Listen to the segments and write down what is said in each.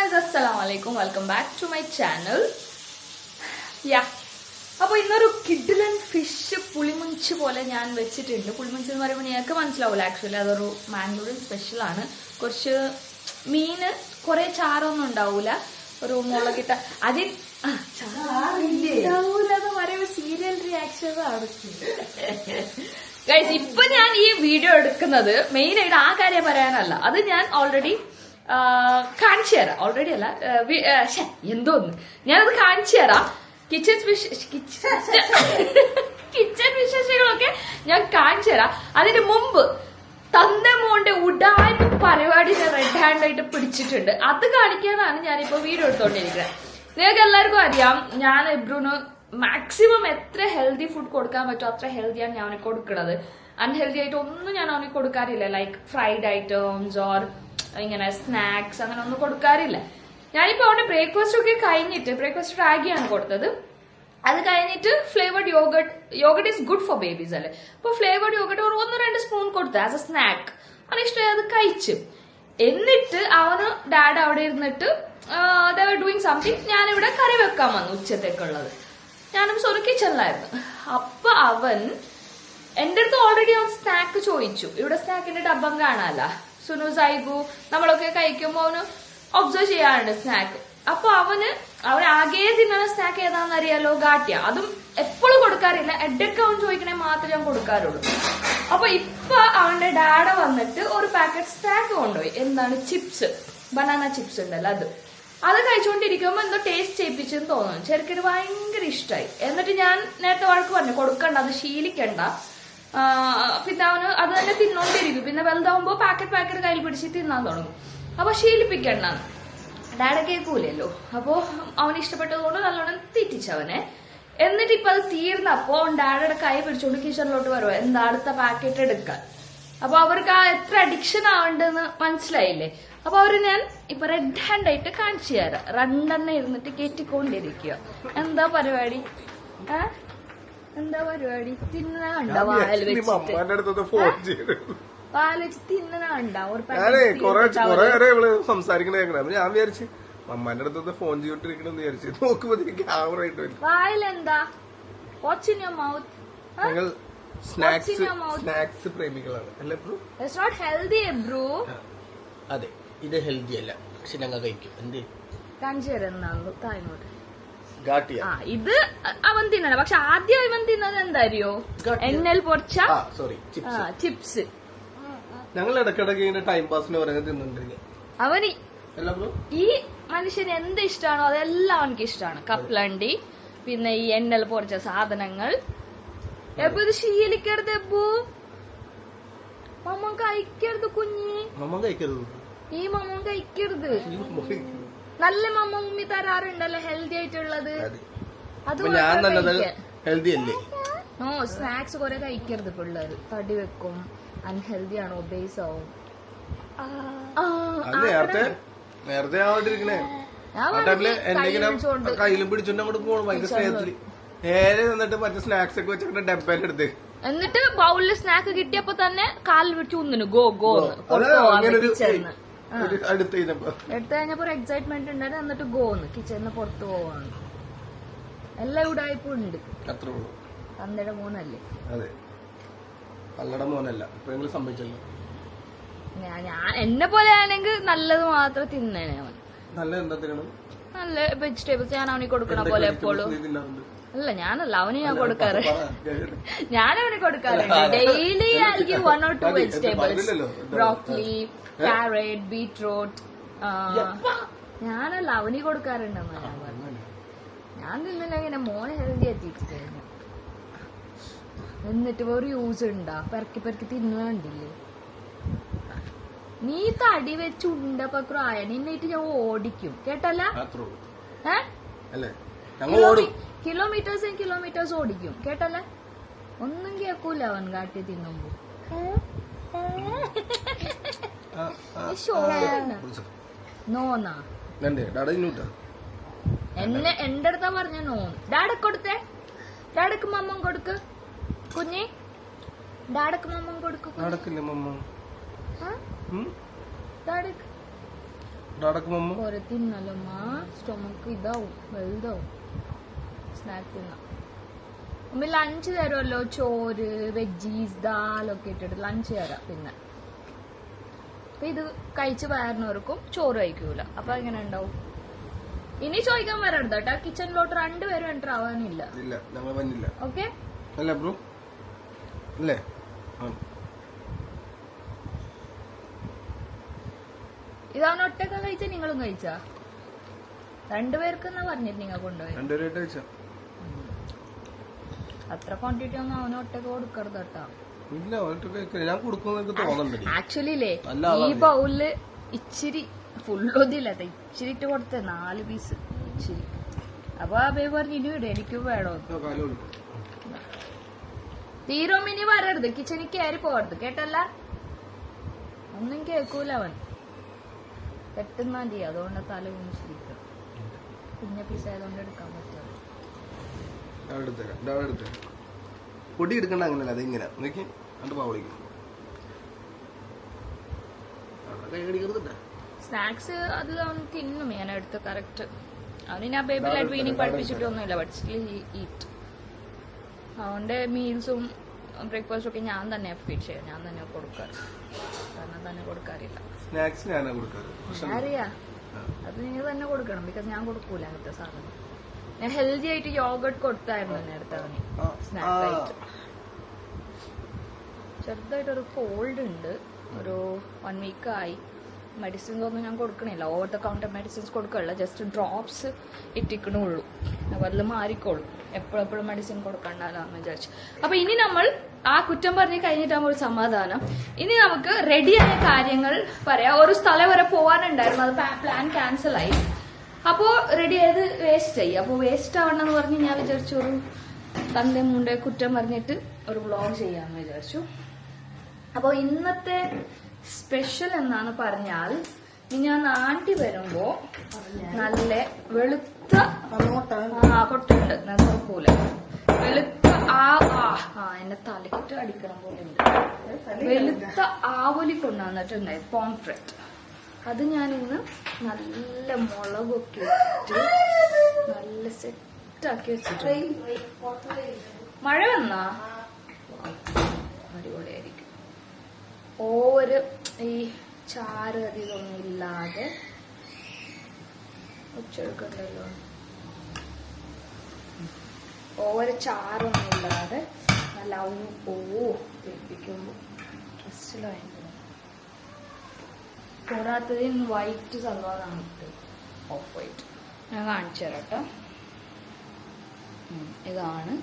guys, assalamualaikum. Welcome back to my channel. Yeah. അപ്പോൾ ഇന്നൊരു കിഡിലൻ ഫിഷ് പുളിമുഞ്ച് പോലെ ഞാൻ വെച്ചിട്ടുണ്ട്. പുളിമുഞ്ച് എന്ന് പറയുമ്പോൾ നിങ്ങൾക്ക് മനസ്സിലാവില്ല, ആക്ച്വലി അതൊരു മാംഗ്ലൂരിയൻ സ്പെഷ്യലാണ്. കുറച്ച് മീന് കുറെ ചാറൊന്നും ഉണ്ടാവൂല, ഒരു മുളകിട്ട അതിൽ ചാറില്ലാന്ന് പറയുമ്പോൾ സീരിയൽ റിയാക്ഷൻ ആണ്. ഗൈസ്, ഇപ്പൊ ഞാൻ ഈ വീഡിയോ എടുക്കുന്നത് മെയിനായിട്ട് ആ കാര്യം പറയാനല്ല, അത് ഞാൻ ഓൾറെഡി കാണിച്ചു തരാം. ഓൾറെഡി അല്ല, എന്തോന്ന് ഞാനത് കാണിച്ചു തരാം. കിച്ചൺ വിശേഷങ്ങളൊക്കെ ഞാൻ കാണിച്ചു തരാം. അതിന് മുമ്പ് തന്തമോന്റെ ഉഡാൻ പരിപാടി ഞാൻ റെഡ് ഹാൻഡ് ആയിട്ട് പിടിച്ചിട്ടുണ്ട്. അത് കാണിക്കാനാണ് ഞാനിപ്പോ വീഡിയോ എടുത്തോണ്ടിരിക്കുന്നത്. നിങ്ങൾക്ക് എല്ലാവർക്കും അറിയാം, ഞാൻ എബ്രൂന് മാക്സിമം എത്ര ഹെൽത്തി ഫുഡ് കൊടുക്കാൻ പറ്റുമോ അത്ര ഹെൽത്തിയാണ് ഞാൻ അവനെ കൊടുക്കുന്നത്. അൺഹെൽത്തി ആയിട്ട് ഒന്നും ഞാൻ അവനെ കൊടുക്കാറില്ല. ലൈക്ക് ഫ്രൈഡ് ഐറ്റംസ് ഓർ ഇങ്ങനെ സ്നാക്സ് അങ്ങനെ ഒന്നും കൊടുക്കാറില്ല. ഞാനിപ്പോ അവന്റെ ബ്രേക്ക്ഫാസ്റ്റ് ഒക്കെ കഴിഞ്ഞിട്ട്, ബ്രേക്ക്ഫാസ്റ്റ് റാഗിയാണ് കൊടുത്തത്. അത് കഴിഞ്ഞിട്ട് flavoured yoghurt is good for babies അല്ലേ. അപ്പൊ ഫ്ലേവർഡ് യോഗട്ട് ഒരു 1-2 സ്പൂൺ കൊടുത്തു ആസ് എ സ്നാക്ക്. അവന് ഇഷ്ടമായി, അത് കഴിച്ചു. എന്നിട്ട് അവന് ഡാഡ് അവിടെ ഇരുന്നിട്ട് ഡൂയിങ് സംതിങ്. ഞാനിവിടെ കറി വെക്കാൻ വന്നു ഉച്ചത്തേക്കുള്ളത്. ഞാനും സോറി കിച്ചണിലായിരുന്നു. അപ്പൊ അവൻ എന്റെ അടുത്ത് ഓൾറെഡി അവൻ സ്നാക്ക് ചോദിച്ചു. ഇവിടെ സ്നാക്കിന്റെ ഡബ്ബം കാണാല, സുനു സൈഗു നമ്മളൊക്കെ കഴിക്കുമ്പോ അവന് ഒബ്സർവ് ചെയ്യാറുണ്ട് സ്നാക്ക്. അപ്പൊ അവന് ആകെ തിന്നുന്ന സ്നാക്ക് ഏതാണെന്ന് അറിയാലോ, ഗാട്ടിയ. അതും എപ്പോഴും കൊടുക്കാറില്ല, ഇടയ്ക്ക് അവൻ ചോദിക്കണേ മാത്രമേ ഞാൻ കൊടുക്കാറുള്ളൂ. അപ്പൊ ഇപ്പൊ അവന്റെ ഡാഡ വന്നിട്ട് ഒരു പാക്കറ്റ് സ്നാക്ക് കൊണ്ടുപോയി. എന്താണ്, ചിപ്സ്, ബനാന ചിപ്സ് ഉണ്ടല്ലോ, അത് കഴിച്ചുകൊണ്ടിരിക്കുമ്പോ എന്തോ ടേസ്റ്റ് ചെയ്യിപ്പിച്ചെന്ന് തോന്നുന്നു. ചെറുക്കിന് ഭയങ്കര ഇഷ്ടമായി. എന്നിട്ട് ഞാൻ നേരത്തെ വഴക്ക് പറഞ്ഞു, കൊടുക്കണ്ട, അത് ശീലിക്കണ്ട. പിന്നെ അവന് അത് തന്നെ തിന്നോണ്ടിരിക്കും. പിന്നെ വലുതാവുമ്പോ പാക്കറ്റ് കയ്യിൽ പിടിച്ച് തിന്നാൻ തുടങ്ങും. അപ്പൊ ശീലിപ്പിക്കണ്ട. ഡാഡ കേൾക്കൂലല്ലോ. അപ്പോ അവന് ഇഷ്ടപ്പെട്ടതുകൊണ്ട് നല്ലോണം തീറ്റിച്ചവനെ. എന്നിട്ട് ഇപ്പൊ അത് തീർന്നപ്പോ ഡാഡയുടെ കൈ പിടിച്ചോണ്ട് കിച്ചണിലോട്ട് വരുവോ, എന്താ അടുത്ത പാക്കറ്റ് എടുക്കാൻ. അപ്പൊ അവർക്ക് ആ എത്ര അഡിക്ഷൻ ആവണ്ടെന്ന് മനസ്സിലായില്ലേ. അപ്പൊ അവര് ഞാൻ ഇപ്പൊ റെഡ് ഹാൻഡ് ആയിട്ട് കാണിച്ചു തരാം. 2 ഇരുന്നിട്ട് കയറ്റിക്കൊണ്ടിരിക്കുക. എന്താ പരിപാടി? എന്താ പരിപാടി? തിന്നണ്ട വാൽ വെച്ചിട്ട് സംസാരിക്കണ ഞാൻ വിചാരിച്ചു അമ്മാന്റെ അടുത്ത് ഫോൺ ചെയ്തോണ്ടിരിക്കണെന്ന് വിചാരിച്ചു. നോക്കുമ്പോ ക്യാമറ ആയിട്ട് വായിലെന്താ? ഞങ്ങൾ സ്നാക്സ് പ്രേമികളാണ് അല്ലേ bro? It's not healthy bro. അതെ, ഇത് ഹെൽത്തി അല്ല, പക്ഷെ ഞങ്ങൾ കഴിക്കും. എന്ത് ഇത് അവൻ തിന്നണം. പക്ഷെ ആദ്യം ഇവൻ തിന്നത് എന്താറിയോ? എണ്ണൽ പൊറിച്ച ചിപ്സ്. ഞങ്ങൾ ഇടക്കിടക്ക് ഇങ്ങനെ ടൈം പാസിന് പറയുന്നത് തിന്നുകൊണ്ടിരിക്കും. അവന് ഈ മനുഷ്യന് എന്ത് ഇഷ്ടമാണോ അതെല്ലാം അവനക്ക് ഇഷ്ടമാണ്. കപ്ലണ്ടി, പിന്നെ ഈ എണ്ണൽ പൊറിച്ച സാധനങ്ങൾ. എപ്പോ ഇത് ശീലിക്കരുത് എപ്പോ. മമ്മ കഴിക്കരുത് കുഞ്ഞി, ഈ മമ്മ കഴിക്കരുത്. നല്ല മമ്മ ഉമ്മി തരാറുണ്ടല്ലോ ഹെൽത്തി ആയിട്ടുള്ളത്. അത് ഹെൽത്തി അല്ലേ? നോ, സ്നാക്സ് കുറെ കഴിക്കരുത് പിള്ളേര്. തടി വെക്കും, അൺഹെൽത്തി ആണ്, ഒബേസ് ആവും. നേരത്തെ ആവണ്ടിരിക്കണേ കയ്യിലും പിടിച്ചോണ്ട് അങ്ങോട്ട് പോകണം ഭയങ്കര സ്നേഹത്തില്. നേരെ നിന്നിട്ട് മറ്റേ സ്നാക്സ് ഒക്കെ വെച്ചിട്ട് ഡബ്ബയിലെടുത്ത്, എന്നിട്ട് ബൗളില് സ്നാക്ക് കിട്ടിയപ്പോ തന്നെ കാലിൽ പിടിച്ച് ഒന്നിന് ഗോ ഗോ എടുത്തു കഴിഞ്ഞപ്പോ ഒരു എക്സൈറ്റ്മെന്റ് ഉണ്ടായിരുന്നു. എന്നിട്ട് ഗോന്ന് കിച്ചണിന് പുറത്ത് പോവാണ്. എല്ലാം ഉടായ്പ ഉണ്ട്. തന്തയുടെ മോനല്ലേ? അതെ, തള്ളയുടെ മോനല്ല. ഇപ്പൊ സംഭവിച്ചല്ലോ. ഞാൻ എന്നെ പോലെ ആണെങ്കിൽ നല്ലത് മാത്രം തിന്നേനെ അവൻ. നല്ല വെജിറ്റബിൾസ് ഞാൻ അവന് കൊടുക്കണ പോലെ എപ്പോഴും. അല്ല, ഞാനല്ല, അവന് ഞാൻ കൊടുക്കാറ്. ഞാനവന് കൊടുക്കാറുണ്ട് ഡെയിലി. ആയിരിക്കും 1 or 2 vegetables, broccoli, carrot, beetroot. ഞാനല്ല, അവന് കൊടുക്കാറുണ്ടെന്നാ ഞാൻ പറഞ്ഞു. ഞാൻ തിന്നില്ലെങ്കിൽ മോനെ ഹെൽത്തി എത്തിയിട്ട് എന്നിട്ട് ഒരു യൂസ് ഉണ്ടാ. പെരക്കി തിന്നുകണ്ടില്ലേ നീ? തടി വെച്ച് ഉണ്ടപ്പോ പ്രായ നിന്നിട്ട് ഞാൻ ഓടിക്കും, കേട്ടല്ല? കിലോമീറ്റേഴ്സ് ഓടിക്കും, കേട്ടല്ല? ഒന്നും കേക്കൂല അവൻ കാട്ടി തിന്നുമ്പോ. നോന്നാ എന്റെ അടുത്താ പറഞ്ഞ നോൻ. ഡാഡക്ക് കൊടുത്തേ, ഡാഡക്ക് മമ്മം കൊടുക്ക് കുഞ്ഞി, ഡാഡക്ക് മമ്മം കൊടുക്കും. കുറെ തിന്നല്ലമ്മ, സ്റ്റൊമക്ക് ഇതാവും, വലുതാവും സ്നാക്ക് തിന്നാം. അമ്മ ലഞ്ച് തരുമല്ലോ, ചോറ്, വെജീസ്, ദാലൊക്കെ ഇട്ടിട്ട് ലഞ്ച് തരാം. പിന്നെ അപ്പൊ ഇത് കഴിച്ച് വയറിനവർക്കും ചോറ് കഴിക്കൂല. അപ്പൊ എങ്ങനെ ഉണ്ടാവും? ഇനി ചോദിക്കാൻ വരരുത് കേട്ടോ, കിച്ചണിലോട്ട് രണ്ടുപേരും എൻ്റർ ആവാനില്ല. ഓക്കെ അല്ലേ ബ്രോ? അല്ലേ? ഇതാണ് ഒറ്റക്ക കഴിച്ച, നിങ്ങളും കഴിച്ചാ? രണ്ടുപേർക്കെന്നാ പറഞ്ഞിട്ട് നിങ്ങൾ കൊണ്ടുപോയി. അത്ര ക്വാണ്ടിറ്റി ഒന്നും അവന് ഒറ്റക്ക് കൊടുക്കരുത് കേട്ടോ. ആക്ച്വലി ഈ ബൗളില് ഇച്ചിരി ഫുള്ളൊന്നില്ല, ഇച്ചിരി ഇട്ട് കൊടുത്ത 4 പീസ് ഇച്ചിരി. അപ്പൊ ആ ബേ പറഞ്ഞു ഇനി വിടും, എനിക്ക് വേണോ. തീരോ ഇനി വരരുത്, കിച്ചണിൽ കയറി പോകരുത് കേട്ടല്ല. ഒന്നും കേൾക്കൂല അവൻ, പെട്ടെന്നാ ചെയ്യും. അതുകൊണ്ട് തല കുഞ്ഞിരിക്കും. കുഞ്ഞ പീസ് ആയതുകൊണ്ട് എടുക്കാൻ പറ്റും. പൊടി എടുക്കണ്ട, അങ്ങനല്ല അതിങ്ങനെ സ്നാക്സ് അത് അവൻ തിന്നും. ഞാൻ എടുത്ത് കറക്റ്റ്. അവന് ഞാൻ ബേബി ലൈറ്റ് വീനിങ് പഠിപ്പിച്ചിട്ടൊന്നുമില്ല, ബട്ട് സ്റ്റിൽ ഹി ഈറ്റ്. അതുകൊണ്ട് മീൽസും ബ്രേക്ക്ഫാസ്റ്റും ഒക്കെ ഞാൻ തന്നെ ഫീഡ് ചെയ്യാം, ഞാൻ തന്നെ കൊടുക്കാറ്. കാരണം തന്നെ കൊടുക്കാറില്ല. അറിയാ, അത് നിങ്ങൾ തന്നെ കൊടുക്കണം. ബിക്കോസ് ഞാൻ കൊടുക്കൂല അങ്ങനത്തെ സാധനം. ഞാൻ ഹെൽത്തി ആയിട്ട് യോഗട്ട് കൊടുത്തായിരുന്നു നേരത്തെ അവന് സ്നാക്ക് ആയിട്ട്. ചെറുതായിട്ടൊരു കോൾഡ് ഉണ്ട്, ഒരു 1 വീക്കായി. മെഡിസിൻസ് ഒന്നും ഞാൻ കൊടുക്കണില്ല, ഓവർ ദ കൗണ്ടർ മെഡിസിൻസ് കൊടുക്കണില്ല, ജസ്റ്റ് ഡ്രോപ്സ് ഇട്ടിക്കണുള്ളൂ. അപ്പൊ അതിൽ മാറിക്കോളും. എപ്പോഴെപ്പോഴും മെഡിസിൻ കൊടുക്കണ്ടല്ലോ എന്ന് വിചാരിച്ചു. അപ്പൊ ഇനി നമ്മൾ ആ കുറ്റം പറഞ്ഞ് കഴിഞ്ഞിട്ടാകുമ്പോൾ ഒരു സമാധാനം. ഇനി നമുക്ക് റെഡിയായ കാര്യങ്ങൾ പറയാം. ഒരു സ്ഥലം വരെ പോകാനുണ്ടായിരുന്നു, അത് പ്ലാൻ ക്യാൻസൽ ആയി. അപ്പോ റെഡി ആയത് വേസ്റ്റ് ആയി. അപ്പൊ വേസ്റ്റ് ആവണമെന്ന് പറഞ്ഞ് ഞാൻ വിചാരിച്ചു ഒരു തന്റെ മുണ്ടേ കുറ്റം പറഞ്ഞിട്ട് ഒരു വ്ളോഗ് ചെയ്യാമെന്ന് വിചാരിച്ചു. അപ്പൊ ഇന്നത്തെ സ്പെഷ്യൽ എന്നാന്ന് പറഞ്ഞാൽ, ഞാൻ നാട്ടി വരുമ്പോ നല്ല വെളുത്ത കൊട്ടുണ്ട്, ഞാൻ തുറക്കൂല, വെളുത്ത എന്റെ തലക്കിട്ട് അടിക്കണം പോലെ ഉണ്ട്. വെളുത്ത ആവലി കൊണ്ടുവന്നിട്ടുണ്ടായി, പോംഫ്രെറ്റ്. അത് ഞാൻ ഇന്ന് നല്ല മുളകൊക്കെ ഇട്ട് നല്ല സെറ്റാക്കി വെച്ചിട്ടുണ്ട്. മഴ വന്നാ അടിപൊളിയായിരിക്കും. ഓവര് ഈ ചാറ് അധികമൊന്നും ഇല്ലാതെ, ഉച്ചെടുക്കണ്ടല്ലോ, ഓവര് ചാറൊന്നും ഇല്ലാതെ നല്ല പിടിപ്പിക്കുമ്പോ ഡ്രസ്സിലോ പോരാത്തതിന് വൈറ്റ് സൽവാറാണ് ഇട്ട്, ഓഫ് വൈറ്റ്. ഞാൻ കാണിച്ചു തരാം കേട്ടോ. ഇതാണ്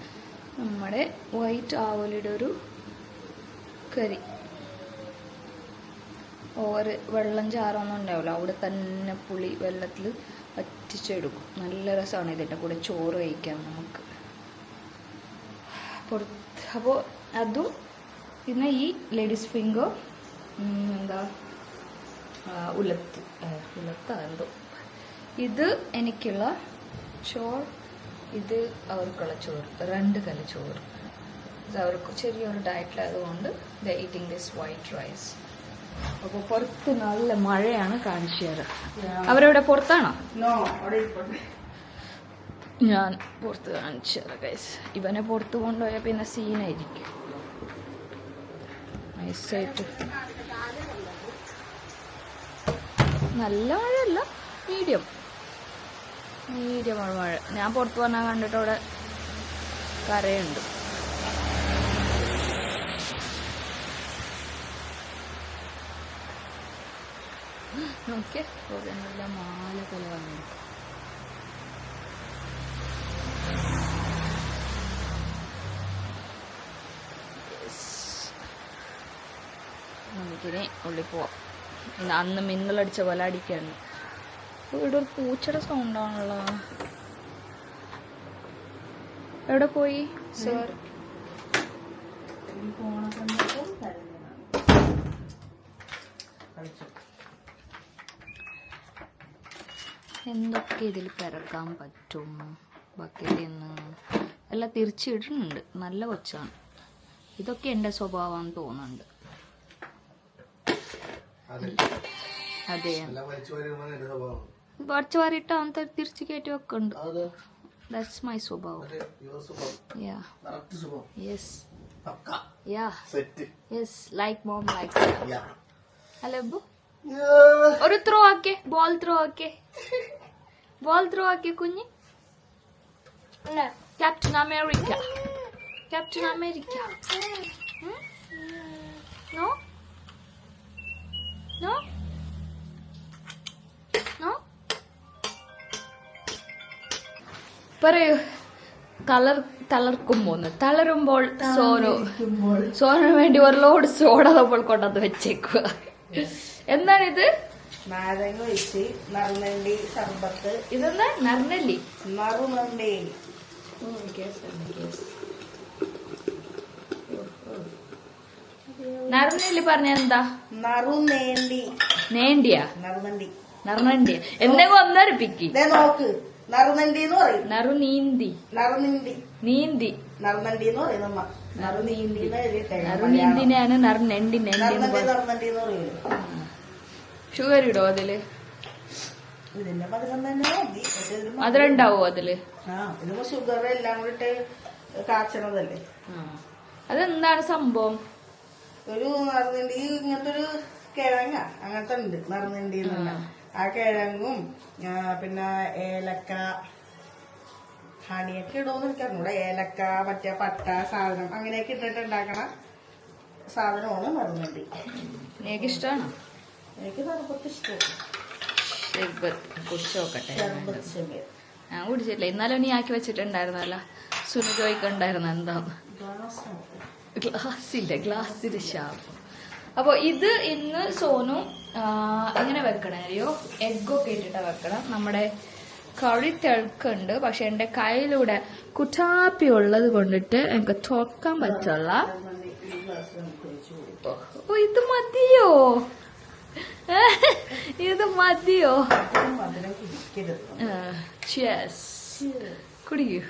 നമ്മുടെ വൈറ്റ് ആവലിയുടെ ഒരു കറി. ഓവർ വെള്ളം ചാറൊന്നും ഉണ്ടാവില്ല, അവിടെ തന്നെ പുളി വെള്ളത്തിൽ വറ്റിച്ചെടുക്കും. നല്ല രസമാണ് ഇതിൻ്റെ കൂടെ ചോറ് കഴിക്കാൻ നമുക്ക്. അപ്പോൾ അതും പിന്നെ ഈ ലേഡീസ് ഫിംഗർ, എന്താ ഉലത്താന്തോ, ഇത് എനിക്കുള്ള ചോറ്, ഇത് അവർക്കുള്ള ചോറ്. 2 കല ചോറ്. ഇത് അവർക്ക് ചെറിയൊരു ഡയറ്റിലായതുകൊണ്ട് the eating this white rice. അപ്പൊ പുറത്ത് നല്ല മഴയാണ്, കാണിച്ചു തരാം. അവരെവിടെ പുറത്താണോ? ഞാൻ പുറത്ത് കാണിച്ചു തരാം ഗൈസ്. ഇവനെ പുറത്ത് കൊണ്ടുപോയാൽ പിന്നെ സീനായിരിക്കും. നൈസായിട്ട് നല്ല മഴയല്ല, മീഡിയമാണ് മഴ. ഞാൻ പുറത്ത് പറഞ്ഞാൽ കണ്ടിട്ട് അവിടെ കരയുണ്ട്. നോക്കിയേ, നല്ല മാല പോലെ വന്നിരിക്കും. നമുക്കിനി ഉള്ളിൽ പോവാം. അന്ന് മിന്നലടിച്ച പോലെ അടിക്കാണ്. ഇവിടെ ഒരു പൂച്ചയുടെ സൗണ്ടാണല്ലോ. എവിടെ പോയി സാർ? എന്തൊക്കെ ഇതിൽ പിറക്കാൻ പറ്റും ബക്കറ്റിൽ നിന്ന് എല്ലാം തിരിച്ചിടുന്നുണ്ട്. നല്ല കൊച്ചാണ്. ഇതൊക്കെ എൻ്റെ സ്വഭാവമാണെന്ന് തോന്നുന്നുണ്ട്. അതെ എല്ലാം വലിച്ചു വരുന്ന എന്റെ സ്വഭാവം. കുറച്ച് വാരിട്ട് അവൻ തിരിച്ചു കയറ്റി വെക്കുന്നുണ്ട്. അത് That's my സ്വഭാവം. അതെ, your സ്വഭാവം. Yeah. correct സ്വഭാവം. Yes. പക്ക. Yeah. Set. Yes. Like mom like. Yeah. Hello, Boo. Yeah. ഒരു ത്രോ ആക്കെ, ബോൾ ത്രോ ആക്കെ, ബോൾ ത്രോ ആക്കെ കുഞ്ഞ്. Captain America, Captain America. No no no. പറയൂ. തളർക്കുമ്പോന്ന് തളരുമ്പോൾ സോനു വേണ്ടി ഒരു ലോഡ് സോഡ നമ്മൾ കൊണ്ടത് വെച്ചേക്കുക. എന്താണിത്? നാരങ്ങ ഒഴിച്ച് നറുനണ്ടി സർബത്ത്. ഇതെന്താ? നറുനെല്ലി. നറുനണ്ടി നറുനെല്ലി പറഞ്ഞ എന്താ? നറുനേണ്ടി. നേണ്ടിയാ? നറുനണ്ടി. നറുനണ്ടിയ എന്തെങ്കിലും ഒന്നരപ്പിക്ക്. നോക്ക്, നറുനണ്ടി എന്ന് പറയും. നറുനീന്തി. നറുനിന്തി. നീന്തി. നറുനണ്ടി എന്ന് പറയും നമ്മ. നറുനീന്തി നറുനീന്തിനെയാണ് നറുനെണ്ടി. നറുനണ്ടി എന്ന് പറയൂലേ. ഷുഗർ ഇടോ അതില്? ഇതിന്റെ മധുരം തന്നെ മതി. മധുരം ഉണ്ടാവോ അതില്? ഇതിപ്പോ ഷുഗർ എല്ലാം കൂടിട്ട് കാച്ചണതല്ലേ. അതെന്താണ് സംഭവം? ഒരു നറുനണ്ടി ഇങ്ങനത്തെ ഒരു കിഴങ്ങ അങ്ങനത്തെ ഉണ്ട് നറുനണ്ടി എന്ന് പറഞ്ഞാൽ. ആ കിഴങ്ങും പിന്നെ ഏലക്ക, ഹണിയൊക്കെ ഇടുമെന്ന് എനിക്കറിഞ്ഞൂടെ. ഏലക്ക, മറ്റേ പട്ട സാധനം അങ്ങനെയൊക്കെ ഇട്ടിട്ട് ഉണ്ടാക്കണ സാധനമാണ് നറുനണ്ടി. എനിക്ക് ഇഷ്ടമാണോ? എനിക്ക് സർബത്ത് ഇഷ്ടമാണ്. കുടിച്ചു നോക്കട്ടെ. സർബത്ത് ഷെബീർ ഞാൻ കുടിച്ചില്ല. ഇന്നലെ നീ ആക്കി വെച്ചിട്ടുണ്ടായിരുന്നല്ല. സുനി ചോദിക്കണ്ടായിരുന്നു എന്താന്ന്. ഗ്ലാസ്സിന്റെ ഷാപ്പ്. അപ്പൊ ഇത് ഇന്ന് സോനു എങ്ങനെ വെക്കണേ അറിയോ? എഗ്ഗൊക്കെ ഇട്ടിട്ട് വെക്കണം. നമ്മുടെ കറി തിളക്കുണ്ട്. പക്ഷെ എന്റെ കയ്യിലൂടെ കുറ്റാപ്പി ഉള്ളത് കൊണ്ടിട്ട് എനിക്ക് തോക്കാൻ പറ്റില്ല. ഓ, ഇത് മതിയോ? ഇത് മതിയോ? കുടിക്കൂ.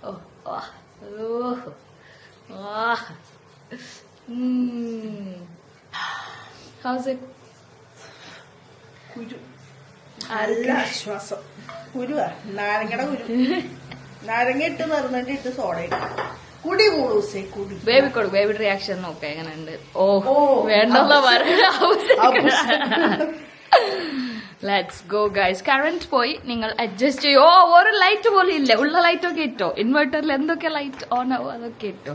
ഓ ഓ How's it? ആശ്വാസം. കുരുവാ, നാരങ്ങയുടെ കുരു. നാരങ്ങ ഇട്ട് നറുനണ്ടി ഇട്ട് സോഡ ഇട്ട് കുടി മൂളൂസേ കുടി. ബേബിക്കോട് ബേബി റിയാക്ഷൻ നോക്കാം എങ്ങനെയുണ്ട്. ഓ വേണ്ടല്ലോ വരണ്ട. Let's go guys. കറന്റ് പോയി. നിങ്ങൾ അഡ്ജസ്റ്റ് ചെയ്യോ. ഒരു ലൈറ്റ് പോലും ഇല്ല. ഉള്ള ലൈറ്റ് ഒക്കെ ഇട്ടോ. ഇൻവെർട്ടറിൽ എന്തൊക്കെ ലൈറ്റ് ഓൺ ആവും അതൊക്കെ ഇട്ടോ.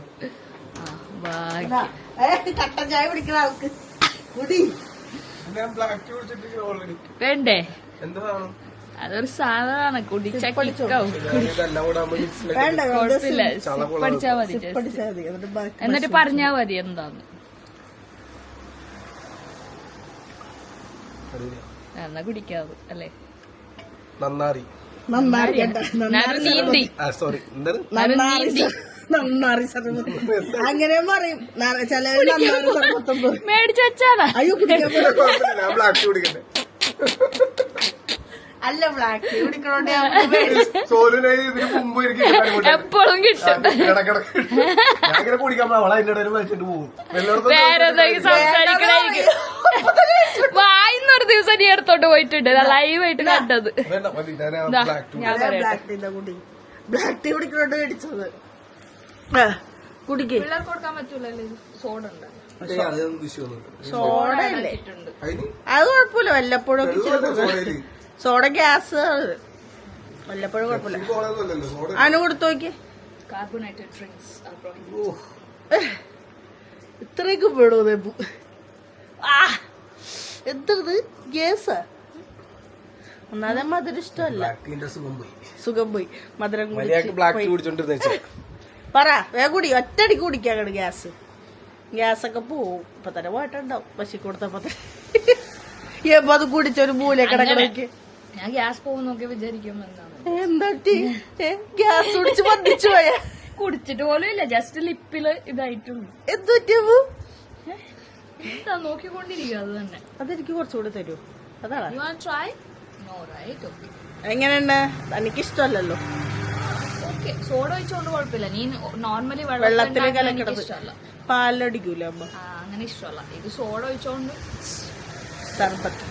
കട്ടൻ ചായ പിടിക്കുന്ന ആൾക്ക് കുടി. ഞാൻ ബ്ലാക്ക് ടീ കുടിച്ചിട്ട് ഓൾറെഡി. വേണ്ടേ? എന്താണ് അതൊരു സാധനമാണ്. കുടിച്ചാ കിക്കാവും. ഇതെല്ലാം കൂടെ ആകുമ്പോ mix ലേക്ക് വേണ്ട, കുഴപ്പമില്ല. പഠിച്ചാ മതി. പഠിച്ചാൽ മതി. എന്നിട്ട് ബാക്കി എന്നിട്ട് പറഞ്ഞാ മതി എന്താന്ന്. എന്നാ കുടിക്കാവ് അല്ലേ? നന്നാറി. നന്നാറി നറുനീന്തി. സോറി, എന്താണ്? നന്നാറി സർബത്ത് അങ്ങനെ പറയും. ചിലവർ നന്നാറി സർബത്തും പറയും. മേടിച്ചു വെച്ചാണ്. അയ്യോ കുടിക്കാൻ പറ്റില്ല. ഞാൻ ബ്ലാക്ക് ടീ കുടിക്കട്ടെ. അല്ല, ബ്ലാക്ക് ടീ കുടിക്കണോണ്ട് സോനുനെ ഇതിന് മുമ്പ് എനിക്ക് എപ്പോഴും കിട്ടും. ഇടക്കിടക്ക് ഞാൻ ഇങ്ങനെ കുടിക്കാൻ അവളെ അതിന്റെ ഇടയിൽ വലിച്ചിട്ട് പോകും. വേറെ എന്തെങ്കിലും സംസാരിക്കണായിരിക്കും. വായിന്നൊരു ദിവസം നീ എടുത്തോണ്ട് പോയിട്ടുണ്ട്. ലൈവായിട്ട് കണ്ടത്. ഞാൻ പറയട്ടെ. ബ്ലാക്ക് ടീന്റെ കുടി. ബ്ലാക്ക് ടീ കുടിക്കണോണ്ട് മേടിച്ചത്. കുടിക്ക്. പിള്ളേർക്ക് കൊടുക്കാൻ പറ്റൂലല്ലോ. സോഡ ഉണ്ട്. സോഡ ഇല്ലേ? അത് കുഴപ്പമില്ല. വല്ലപ്പോഴും സോഡ ഗ്യാസ് വല്ലപ്പോഴും കുഴപ്പമില്ല. അതിന് കൊടുത്തു നോക്കി. കാർബണേറ്റഡ് ഡ്രിങ്ക്സ് ഇത്രയൊക്കെ പെടോ? എന്തത് ഗ്യാസാ? ഒന്നാതെ മധുരം ഇഷ്ടമല്ല. സുഖം പോയി. മധുരം പറ വേഗം കുടി. ഒറ്റടിക്ക് കുടിക്കാണ് ഗ്യാസ്. ഗ്യാസൊക്കെ പോവും. ഇപ്പൊ തന്നെ പോയിട്ടുണ്ടാവും. പശു കൊടുത്തപ്പോ എപ്പോ അത് കുടിച്ചൊരു മൂല കിടക്കണേക്ക്. ഞാൻ ഗ്യാസ് പോകുന്നൊക്കെ വിചാരിക്കും. എന്താ ഗ്യാസ് കുടിച്ച് ബന്ധിച്ചു പോയ? കുടിച്ചിട്ട് പോലും ഇല്ല. ജസ്റ്റ് ലിപ്പില് ഇതായിട്ടുള്ളൂ. എന്തുപറ്റിയപ്പോ? എന്താ നോക്കിക്കൊണ്ടിരിക്കുക. അത് തന്നെ. അതെനിക്ക് കുറച്ചുകൂടി തരൂ. അതാണ്. You want to try? No, right? Okay. എങ്ങനെയുണ്ട്? എനിക്കിഷ്ടമല്ലല്ലോ. Okay. സോഡ ഒഴിച്ചോണ്ട് കുഴപ്പമില്ല. നീ നോർമലി വെള്ളത്തിൽ കലക്കിടത്. ഇഷ്ടമല്ല. പാലടിക്കൂല അമ്മ. അങ്ങനെ ഇഷ്ടമല്ല. ഇത് സോഡ ഒഴിച്ചോണ്ട് സർബത്ത്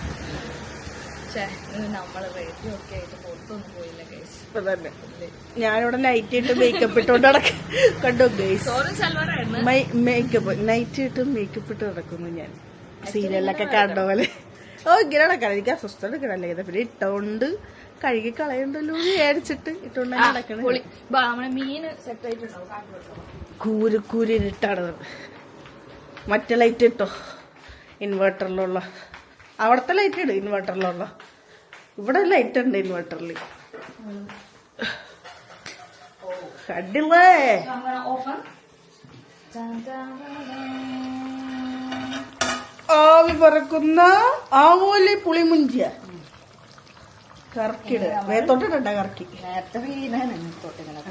നമ്മള് റേഡിയോ ഒക്കെ ആയിട്ട് പുറത്തൊന്നും പോയില്ല ഗൈസ്. ഇപ്പൊ തന്നെ ഞാനിവിടെ നൈറ്റ് ഇട്ട് മേക്കപ്പ് ഇട്ടോണ്ട് നടക്കും. കണ്ടോ ഗൈസ്, സോറും സൽവാറായിരുന്നു. മേക്കപ്പ് നൈറ്റ് ഇട്ട് മേക്കപ്പ് ഇട്ട് നടക്കുന്നു ഞാൻ. സീരിയലൊക്കെ കണ്ട പോലെ. ഓ ഇങ്ങനെ നടക്കണം. എനിക്ക് അസ്വസ്ഥത എടുക്കണല്ലേ. പിന്നെ ഇട്ടോണ്ട് കഴുകി കളയണ്ടല്ലോ വിചാരിച്ചിട്ട് ഇട്ടോണ്ട് നടക്കണേ. നമ്മളെ മീന് സെറ്റ് ആയിട്ടുണ്ടാവും. കൂരിട്ടാണ്. മറ്റേ ലൈറ്റ് ഇട്ടോ, ഇൻവേർട്ടറിലുള്ള. അവിടത്തെ ലൈറ്റ് ഇട് ഇൻവേർട്ടറിലുള്ള. ഇവിടെ ലൈറ്റ് ഉണ്ട് ഇൻവേർട്ടറിൽ. കണ്ടില്ലേ ആവി പറക്കുന്ന ആവോലി പുളിമുഞ്ചിയ കറക്കിട്. വേത്തോട്ടിട്ടുണ്ട കറക്കി. നേരത്തെ വീണാണ് തൊട്ടിങ്ങനെ.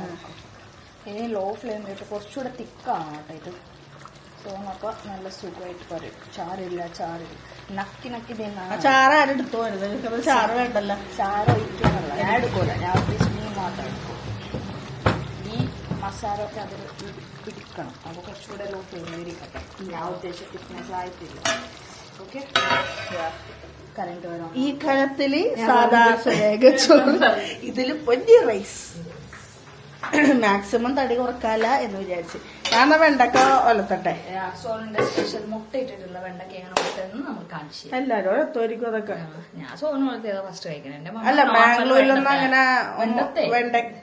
ഇനി ലോ ഫ്ലെയിമിലിട്ട് കുറച്ചുകൂടെ തിക്കാണ് കേട്ടോ ഇത്. സോന്നപ്പോ നല്ല സുഖമായിട്ട് പറയും ചാറില്ല ചാറില്ല. നക്കി നക്കി തിന്നാണ്. ചാറ് ആരെടുത്തോ വരുന്നത്? ചാറ് വേണ്ടല്ലോ. ചാറ് ഒഴിക്കുന്നുള്ള ഞാൻ എടുക്കൂല. ഞാൻ മീൻ മാത്രം എടുക്കും. ഈ മസാല ഒക്കെ അതിൽ പിടിക്കണം. അപ്പോൾ കുറച്ചുകൂടെ ലോ ഫ്ലെയിമിൽ ഇരിക്കട്ടെ. ഞാൻ ഉദ്ദേശിച്ച തിക്നെസ് ആയിട്ടില്ല. ഓക്കെ, കറണ്ട് വരാം. ഈ കലത്തില് സാധാ ചോറ്, ഇതില് പൊന്നി റൈസ്. മാക്സിമം തടി കുറക്കാല എന്ന് വിചാരിച്ച് ഞാൻ വെണ്ടക്ക ഒലത്തട്ടെ. സോണിന്റെ സ്പെഷ്യൽ മുട്ട ഇട്ടിട്ടുള്ള വെണ്ടക്കയാണ് മുട്ടെന്ന് നമുക്ക് കാണിച്ചു. എല്ലാരും ഒലത്തോരിക്കും അതൊക്കെ. ഞാൻ സോണ് പോലത്തെ ഫസ്റ്റ് കഴിക്കണം. അല്ല, ബാംഗ്ലൂരിലൊന്നും അങ്ങനെ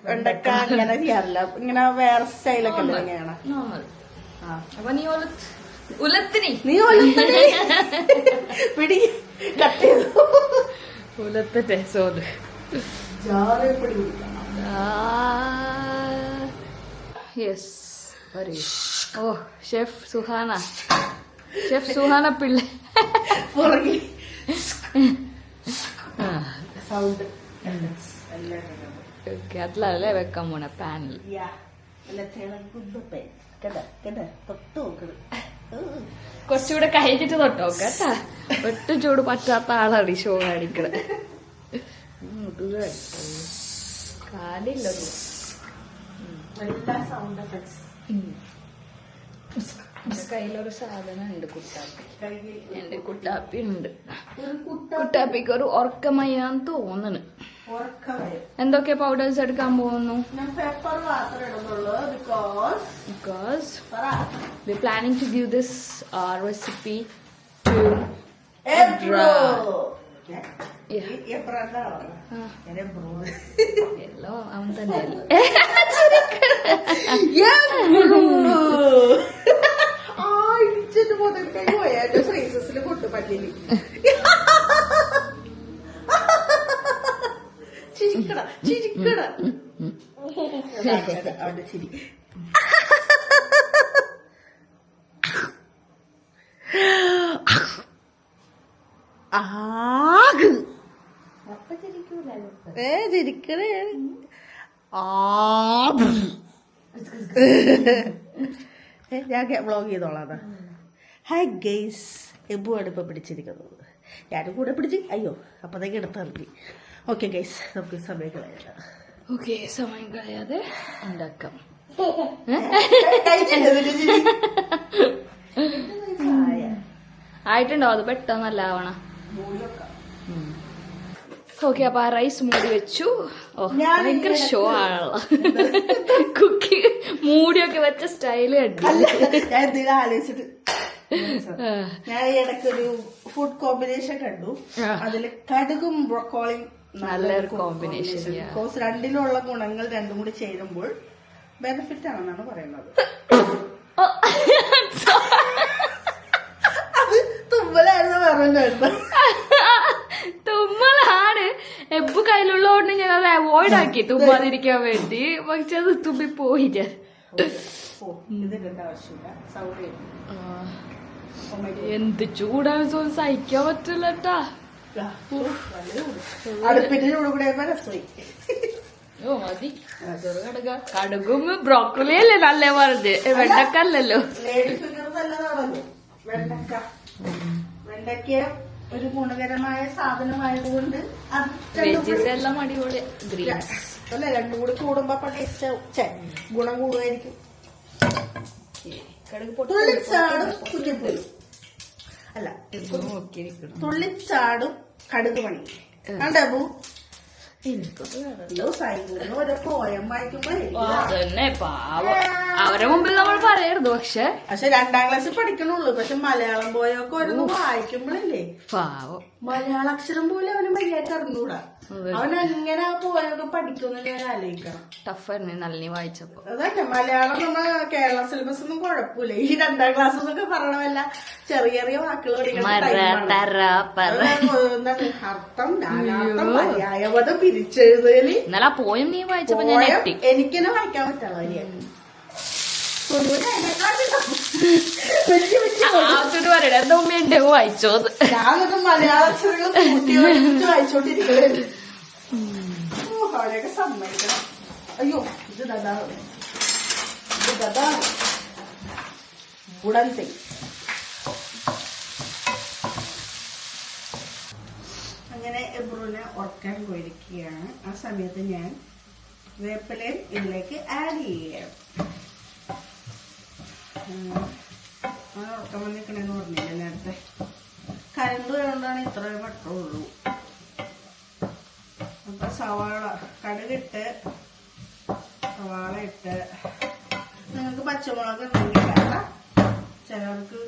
വെണ്ടക്ക അങ്ങനെ ചെയ്യാറില്ല. ഇങ്ങനെ വേറെ സ്റ്റൈലൊക്കെ അല്ലേ ഇങ്ങനെയാണ്. അപ്പൊ നീ ഉലത്തിനി പിടി കട്ട് ചെയ്തു ഉലത്തട്ടെ സോന്. യെസ് പറയൂ. ഓ ഷെഫ് സുഹാന, ഷെഫ് സുഹാന പിള്ളെ സൗണ്ട്. അതിലല്ലേ വെക്കാൻ പോണ പാനിൽ. കുറച്ചുകൂടെ കഴിഞ്ഞിട്ട് തൊട്ടോക്ക കേട്ടാ. ഒട്ടും ചൂട് പറ്റാത്ത ആളാണ് ഈ ഷോ കാണിക്കണത്. കാലില്ലത് കയ്യിലൊരു സാധനം ഉണ്ട്. കുട്ടാപ്പി. എന്റെ കുട്ടാപ്പി ഉണ്ട്. കുട്ടാപ്പിക്ക് ഒരു ഉറക്കമയാന്ന് തോന്നുന്നു. എന്തൊക്കെ പൗഡേഴ്സ് എടുക്കാൻ പോകുന്നു? Because we're planning to give this recipe to Ebra. എല്ലോ അവൻ തന്നെ കൊണ്ടു പറ്റില്ല. ചിരിക്കട ചിരിക്കട അവന്റെ ചിരി. ചിരിക്കണേ. ഞാൻ വ്ളോഗ് ചെയ്തോളാം. ഹായ് ഗെയ്സ്, എബുവാണ് ഇപ്പൊ പിടിച്ചിരിക്കുന്നത്. ഞാനും കൂടെ പിടിച്ച് അയ്യോ അപ്പത്തേക്ക് എടുത്തിറങ്ങി. ഓക്കെ ഗെയ്സ്, നമുക്ക് സമയം കളയാം. ഓക്കെ, സമയം കളയാതെ ഉണ്ടാക്കാം. ആയിട്ടുണ്ടോ? അത് പെട്ടെന്നല്ല ആവണം. ഓക്കെ, അപ്പൊ ആ റൈസ് മൂടി വെച്ചു. ഓ ഭയങ്കര ഷോ ആണല്ലോ. കുക്കിംഗ് മൂടിയൊക്കെ വെച്ച സ്റ്റൈല് കണ്ടു. ഞാൻ എന്തെങ്കിലും ആലോചിച്ചിട്ട് ഞാൻ ഇടയ്ക്കൊരു ഫുഡ് കോമ്പിനേഷൻ കണ്ടു. അതില് കടുകും ബ്രൊക്കോളിയും നല്ലൊരു കോമ്പിനേഷൻ. ബിക്കോസ് രണ്ടിലുള്ള ഗുണങ്ങൾ രണ്ടും കൂടി ചേരുമ്പോൾ ബെനിഫിറ്റ് ആണെന്നാണ് പറയുന്നത്. അത് തുമ്മലായിരുന്നു പറഞ്ഞായിരുന്നു. തുമ്മലാണ്. എബ് കയ്യിലുള്ളതുകൊണ്ട് ഞാൻ അത് അവോയ്ഡ് ആക്കി തുമ്മാതിരിക്കാൻ വേണ്ടി. പക്ഷെ അത് തുമ്മി പോയി. എന്ത് ചൂടാണ് സഹിക്കാൻ പറ്റില്ല കേട്ടാ. അടുപ്പിന്റെ ചൂട് കൂടെ രസമായി. ഓ മതി. കടുകും ബ്രോക്കോളി അല്ലേ നല്ല പറഞ്ഞ്, വെണ്ടക്കല്ലല്ലോ. വെണ്ടക്ക വെണ്ടയ്ക്ക ഒരു ഗുണകരമായ സാധനമായതുകൊണ്ട് വെജീസ് എല്ലാം അടിപൊളി. ഗ്രീൻസ് അല്ല, രണ്ടും കൂടി കൂടുമ്പോ ടേസ്റ്റ് ഗുണം കൂടുമായിരിക്കും. കടുക് തുള്ളിച്ചാടും കുഞ്ഞിപ്പുളി അല്ല നോക്കിയിരിക്കണം. തുള്ളിച്ചാടും കടുക് പണി കണ്ടു എനിക്കൊക്കെ ഓരോ പോയം വായിക്കുമ്പോഴേ അതന്നെ പാവം. അവരെ മുമ്പിൽ നമ്മൾ പറയരുത്. പക്ഷെ 2ാം ക്ലാസ്സിൽ പഠിക്കണുള്ളൂ. പക്ഷെ മലയാളം പോയൊക്കെ ഓരോന്ന് വായിക്കുമ്പോഴല്ലേ പാവം മലയാള അക്ഷരം പോലെ അവന് മര്യാദ അറിഞ്ഞൂടാ. അവൻ എങ്ങനെ ആ പോയൊക്കെ പഠിക്കുമെന്ന് ഞാൻ ആലോചിക്കണം. ടഫായിരുന്നു നളിനി വായിച്ചപ്പോ. അതന്നെ മലയാളം നമ്മളെ കേരള സിലബസ് ഒന്നും കുഴപ്പമില്ല. ഈ 2ാം ക്ലാസ് എന്നൊക്കെ പറയണമല്ല ചെറിയ ചെറിയ വാക്കുകൾ എന്താണ് അർത്ഥം, നാനാർത്ഥം, പര്യായപദം, പിരിച്ചെഴുതല്. എന്നാലും ആ പോയം നീ വായിച്ചപ്പോ ഞാൻ എത്തി. എനിക്കെന്നെ വായിക്കാൻ പറ്റുള്ള പറയണ എന്താ ഉമ്മ എന്റെ വായിച്ചോത്. ഞാനൊക്കെ മലയാള അക്ഷരങ്ങൾ വായിച്ചോണ്ടിരിക്കണേ. അവരെയൊക്കെ സമ്മതിക്കണം. അയ്യോ ഇത് ഗതാണ് ഉടൻതൈ. അങ്ങനെ എബ്രുവിനെ ഉറക്കാൻ പോയിരിക്കുകയാണ്. ആ സമയത്ത് ഞാൻ വേപ്പിലയും ഇതിലേക്ക് ആഡ് ചെയ്യാം. ഞാൻ ഉറക്കം വന്നിക്കണെന്ന് പറഞ്ഞില്ലേ നേരത്തെ. കരണ്ട് കൊണ്ടാണ് ഇത്രയും പറ്റുള്ളൂ. അപ്പൊ സവാള കടുകിട്ട് സവാള ഇട്ട് നിങ്ങൾക്ക് പച്ചമുളക് ഉണ്ടെങ്കിൽ വേണ്ട. ചിലർക്ക്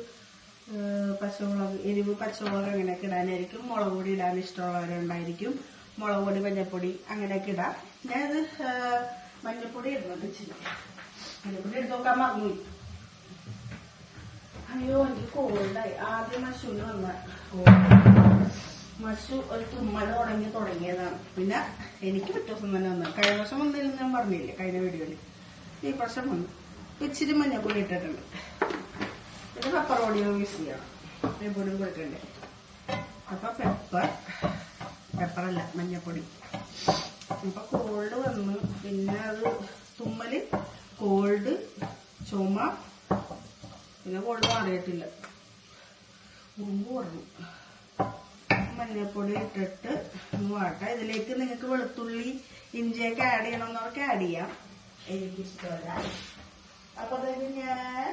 പച്ചമുളക് എരിവ് പച്ചമുളക് അങ്ങനെയൊക്കെ ഇടാനായിരിക്കും. മുളക് പൊടി ഇടാൻ ഇഷ്ടമുള്ളവരുണ്ടായിരിക്കും. മുളക് പൊടി മഞ്ഞപ്പൊടി അങ്ങനെയൊക്കെ ഇടാം. ഞാനത് മഞ്ഞപ്പൊടി ഇടുന്നത് ചെയ്യും. മഞ്ഞപ്പൊടി എടുത്ത് നോക്കാൻ മറന്നു. അയ്യോ എനിക്ക് കോൾഡായി. ആദ്യം മഷുവിന് വന്ന മഷു ഒരു തുമ്മൽ തുടങ്ങിയതാണ്. പിന്നെ എനിക്ക് പിറ്റേ ദിവസം തന്നെ വന്നത്. കഴിഞ്ഞ വർഷം വന്നില്ലെന്ന് ഞാൻ പറഞ്ഞില്ലേ കഴിഞ്ഞ വീഡിയോയില്. ഈ വർഷം വന്നു. ഇച്ചിരി മഞ്ഞപ്പൊടി ഇട്ടിട്ടുണ്ട്. പിന്നെ പെപ്പർ പൊടി യൂസ് ചെയ്യണം. പൊടിയും കൊടുക്കണ്ടേ. അപ്പൊ പെപ്പറല്ല മഞ്ഞപ്പൊടി. അപ്പൊ കോൾഡ് വന്നു. പിന്നെ അത് തുമ്മല്, കോൾഡ്, ചുമ, പിന്നെ കോൾഡ് മാറിയിട്ടില്ല. ഉറുമ്പ് പറഞ്ഞു. മഞ്ഞപ്പൊടി ഇട്ടിട്ട് വാട്ടാം. ഇതിലേക്ക് നിങ്ങൾക്ക് വെളുത്തുള്ളി ഇഞ്ചിയൊക്കെ ആഡ് ചെയ്യണമെന്നവർക്ക് ആഡ് ചെയ്യാം. എനിക്കിഷ്ടമല്ല. അപ്പൊ തന്നെ ഞാൻ